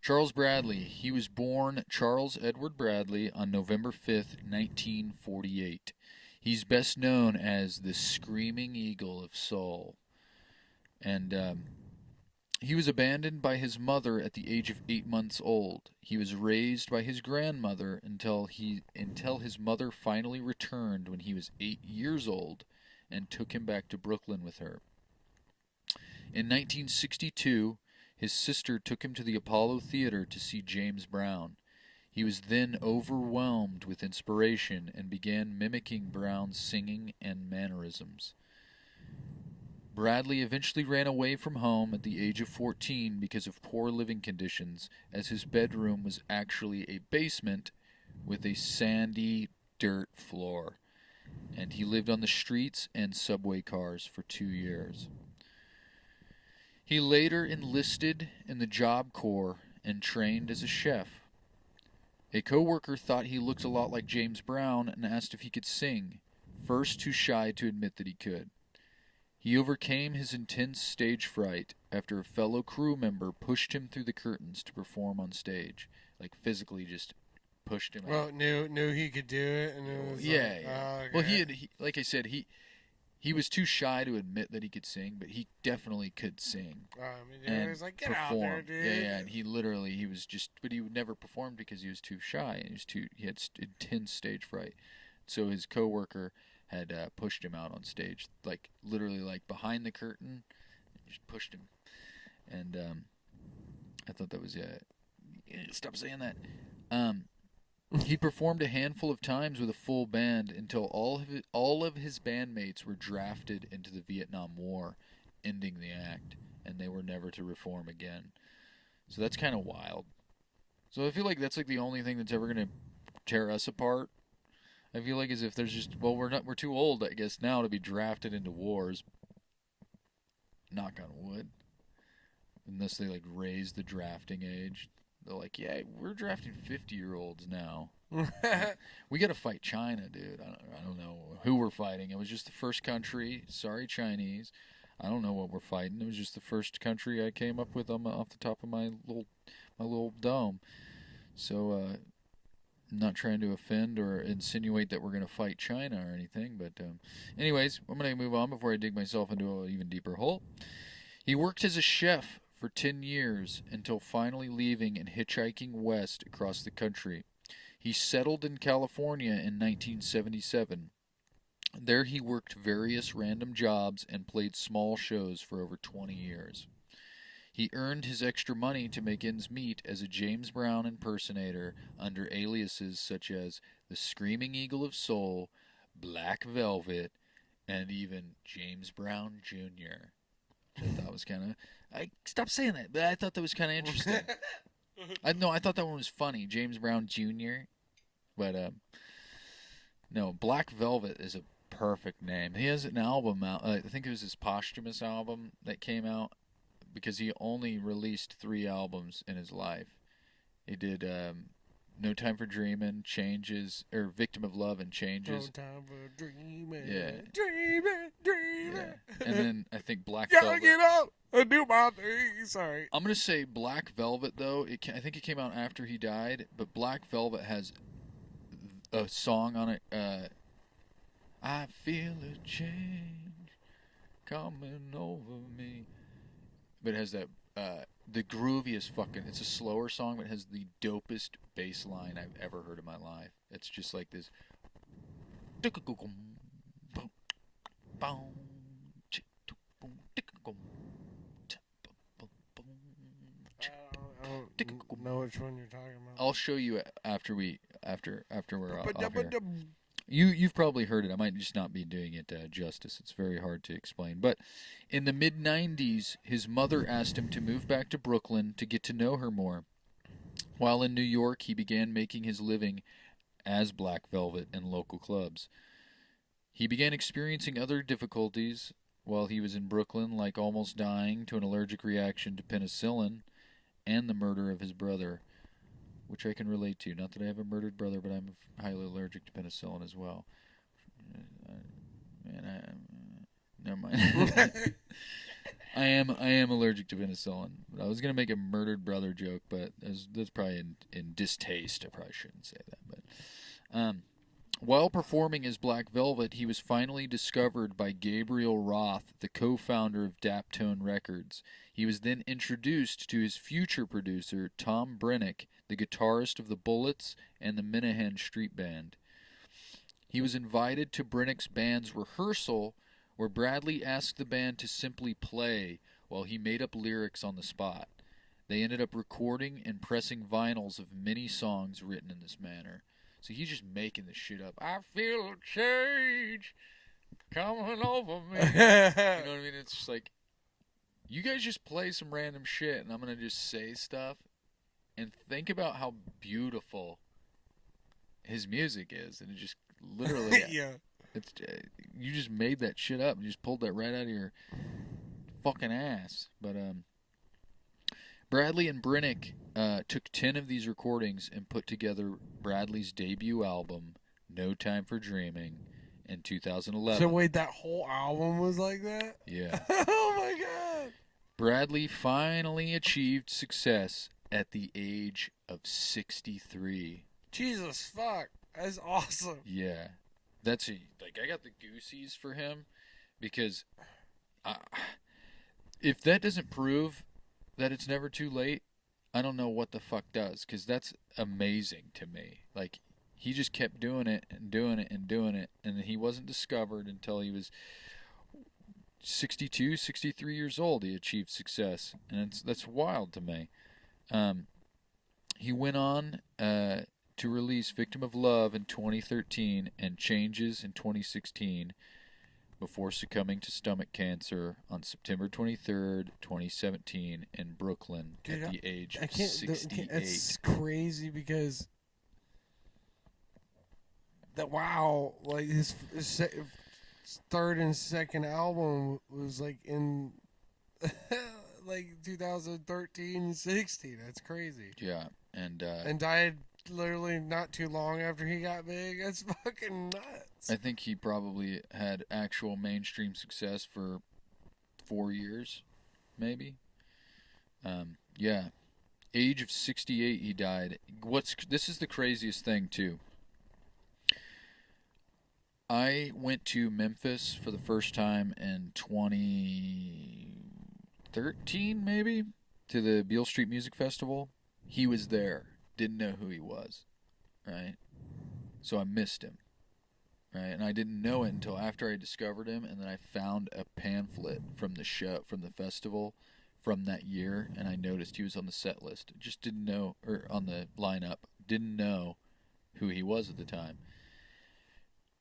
Charles Bradley, he was born Charles Edward Bradley on November 5th, 1948. He's best known as the Screaming Eagle of Soul. And he was abandoned by his mother at the age of 8 months old. He was raised by his grandmother until his mother finally returned when he was 8 years old and took him back to Brooklyn with her. In 1962, his sister took him to the Apollo Theater to see James Brown. He was then overwhelmed with inspiration and began mimicking Brown's singing and mannerisms. Bradley eventually ran away from home at the age of 14 because of poor living conditions, as his bedroom was actually a basement with a sandy dirt floor, and he lived on the streets and subway cars for 2 years. He later enlisted in the Job Corps and trained as a chef. A co-worker thought he looked a lot like James Brown and asked if he could sing, first too shy to admit that he could. He overcame his intense stage fright after a fellow crew member pushed him through the curtains to perform on stage, like physically just pushed him out. Well, knew he could do it, and it was Yeah. Oh, okay. Well, he like I said, he was too shy to admit that he could sing, but he definitely could sing. He was like, get out there, dude. Yeah, and he was just, but he would never perform because he was too shy and he had intense stage fright. So his coworker had pushed him out on stage, like literally like behind the curtain, and just pushed him. And I thought that was stop saying that. He performed a handful of times with a full band until all of his bandmates were drafted into the Vietnam War, ending the act, and they were never to reform again. So that's kind of wild. So I feel like that's like the only thing that's ever going to tear us apart. I feel like as if there's just, well, we're too old, I guess, now to be drafted into wars. Knock on wood. Unless they like raise the drafting age. They're like, yeah, we're drafting 50-year-olds now. We got to fight China, dude. I don't know who we're fighting. It was just the first country. Sorry, Chinese. I don't know what we're fighting. It was just the first country I came up with off the top of my little dome. So, I'm not trying to offend or insinuate that we're going to fight China or anything. But, anyways, I'm going to move on before I dig myself into an even deeper hole. He worked as a chef for 10 years until finally leaving and hitchhiking west across the country. He settled in California in 1977. There he worked various random jobs and played small shows for over 20 years. He earned his extra money to make ends meet as a James Brown impersonator under aliases such as the Screaming Eagle of Soul, Black Velvet, and even James Brown Jr., which I thought was kind of... Stop saying that, but I thought that was kind of interesting. I thought that one was funny, James Brown Jr., but no, Black Velvet is a perfect name. He has an album out, I think it was his posthumous album that came out, because he only released 3 albums in his life. He did No Time for Dreamin', Changes, or Victim of Love and Changes. No time for dreaming. Yeah. Dreaming. Yeah. And then I think Black Gotta Velvet. get up and do my thing. Sorry. I'm going to say Black Velvet, though. I think it came out after he died, but Black Velvet has a song on it. I feel a change coming over me. But it has that, the grooviest fucking, it's a slower song, but it has the dopest bass line I've ever heard in my life. It's just like this. I don't know which one you're talking about. I'll show you after we're off here. You've probably heard it. I might just not be doing it justice. It's very hard to explain. But in the mid-'90s, his mother asked him to move back to Brooklyn to get to know her more. While in New York, he began making his living as Black Velvet in local clubs. He began experiencing other difficulties while he was in Brooklyn, like almost dying to an allergic reaction to penicillin and the murder of his brother, which I can relate to. Not that I have a murdered brother, but I'm highly allergic to penicillin as well. Never mind. I am allergic to penicillin. I was gonna make a murdered brother joke, but that's probably in distaste. I probably shouldn't say that. But while performing as Black Velvet, he was finally discovered by Gabriel Roth, the co-founder of Daptone Records. He was then introduced to his future producer, Tom Brennick, the guitarist of the Bullets and the Minahan Street Band. He was invited to Brennick's band's rehearsal, where Bradley asked the band to simply play while he made up lyrics on the spot. They ended up recording and pressing vinyls of many songs written in this manner. So he's just making this shit up. I feel a change coming over me. You know what I mean? It's just like, you guys just play some random shit, and I'm going to just say stuff. And think about how beautiful his music is. And it just literally... Yeah. It's you just made that shit up and just pulled that right out of your fucking ass. But Bradley and Brennick took 10 of these recordings and put together Bradley's debut album, No Time for Dreaming, in 2011. So wait, that whole album was like that? Yeah. Oh my god. Bradley finally achieved success at the age of 63. Jesus fuck. That's awesome. Yeah. I got the goosies for him, because if that doesn't prove that it's never too late, I don't know what the fuck does, because that's amazing to me. Like, he just kept doing it and doing it and doing it, and he wasn't discovered until he was 62, 63 years old. He achieved success, and that's wild to me. He went on to release Victim of Love in 2013 and Changes in 2016 before succumbing to stomach cancer on September 23rd, 2017 in Brooklyn at the age of 68. It's crazy because like his third and second album was like in like 2013, 16. That's crazy. Yeah, and died literally not too long after he got big. That's fucking nuts. I think he probably had actual mainstream success for 4 years, maybe. Yeah. Age of 68 he died. This is the craziest thing too. I went to Memphis for the first time in 2013, maybe, to the Beale Street Music Festival. He was there. Didn't know who he was, right? So I missed him, right? And I didn't know it until after I discovered him, and then I found a pamphlet from the show, from the festival, from that year, and I noticed he was on the set list. Just didn't know, or on the lineup, didn't know who he was at the time.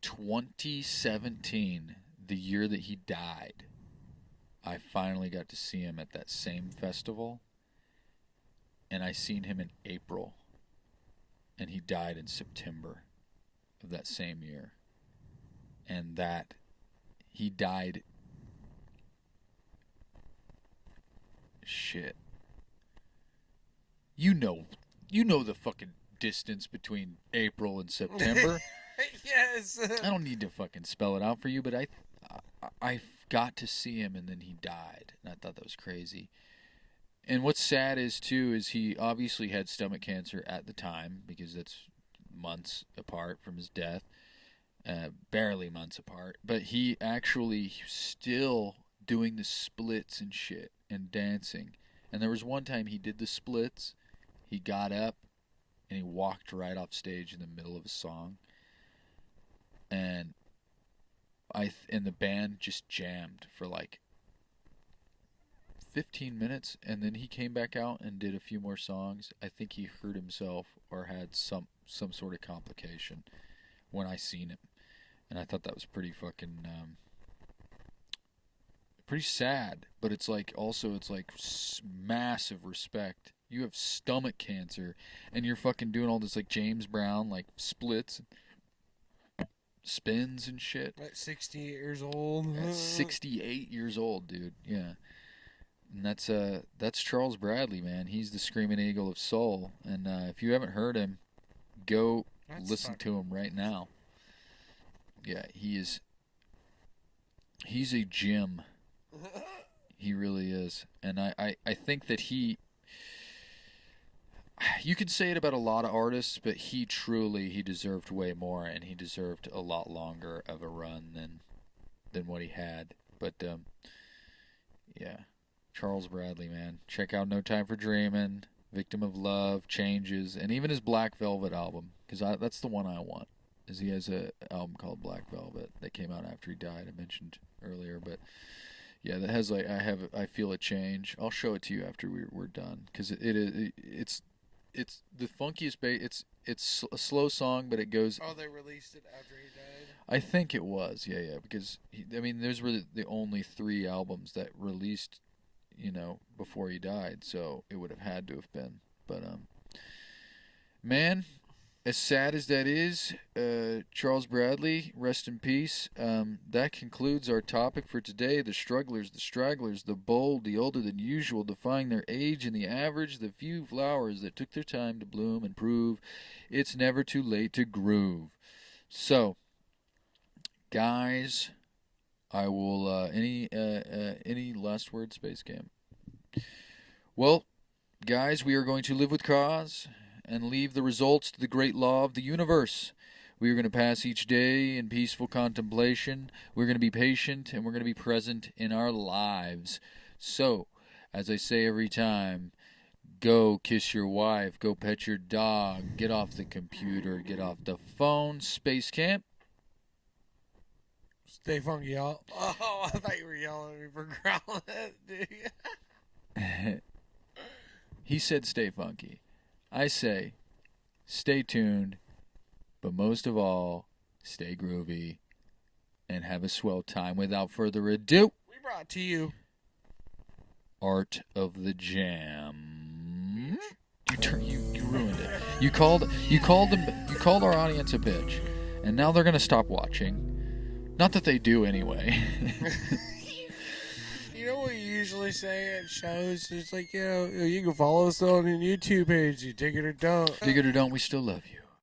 2017, the year that he died, I finally got to see him at that same festival, and I seen him in April, and he died in September of that same year. And that he died, shit, you know the fucking distance between April and September. Yes. I don't need to fucking spell it out for you, but I got to see him, and then he died, and I thought that was crazy. And what's sad is he obviously had stomach cancer at the time, because that's months apart from his death, barely months apart. But he actually still doing the splits and shit and dancing. And there was one time he did the splits, he got up, and he walked right off stage in the middle of a song. And the band just jammed for like 15 minutes, and then he came back out and did a few more songs. I think he hurt himself or had some sort of complication when I seen him, and I thought that was pretty fucking pretty sad. But it's like also it's like massive respect. You have stomach cancer, and you're fucking doing all this like James Brown like splits, spins and shit. At 68 years old. At 68 years old, dude. Yeah. And that's Charles Bradley, man. He's the screaming eagle of soul. And if you haven't heard him, go listen to him right now. Yeah, he's a gem. He really is. And I think that you could say it about a lot of artists, but he deserved way more, and he deserved a lot longer of a run than what he had. But yeah, Charles Bradley, man. Check out No Time for Dreamin', Victim of Love, Changes, and even his Black Velvet album, because that's the one I want. Is he has an album called Black Velvet that came out after he died, I mentioned earlier. But yeah, that has like I Feel a Change. I'll show it to you after we're done, because it's the funkiest it's a slow song, but it goes. Oh, they released it after he died? I think it was, yeah, because those were the only 3 albums that released, before he died, so it would have had to have been. But man, as sad as that is, Charles Bradley, rest in peace. That concludes our topic for today. The strugglers, the stragglers, the bold, the older than usual, defying their age and the average, the few flowers that took their time to bloom and prove it's never too late to groove. So, guys, I will, any last word, Space Camp? Well, guys, we are going to live with cause and leave the results to the great law of the universe. We are going to pass each day in peaceful contemplation. We're going to be patient, and we're going to be present in our lives. So, as I say every time, go kiss your wife, go pet your dog, get off the computer, get off the phone. Space Camp. Stay funky, y'all. Oh, I thought you were yelling at me for growling, dude. He said stay funky. I say, stay tuned, but most of all, stay groovy, and have a swell time. Without further ado, We brought to you Art of the Jam. You ruined it. You called our audience a bitch, and now they're gonna stop watching. Not that they do anyway. You know what you usually say at shows? It's like, you can follow us on the YouTube page. You dig it or don't. Dig it or don't, we still love you.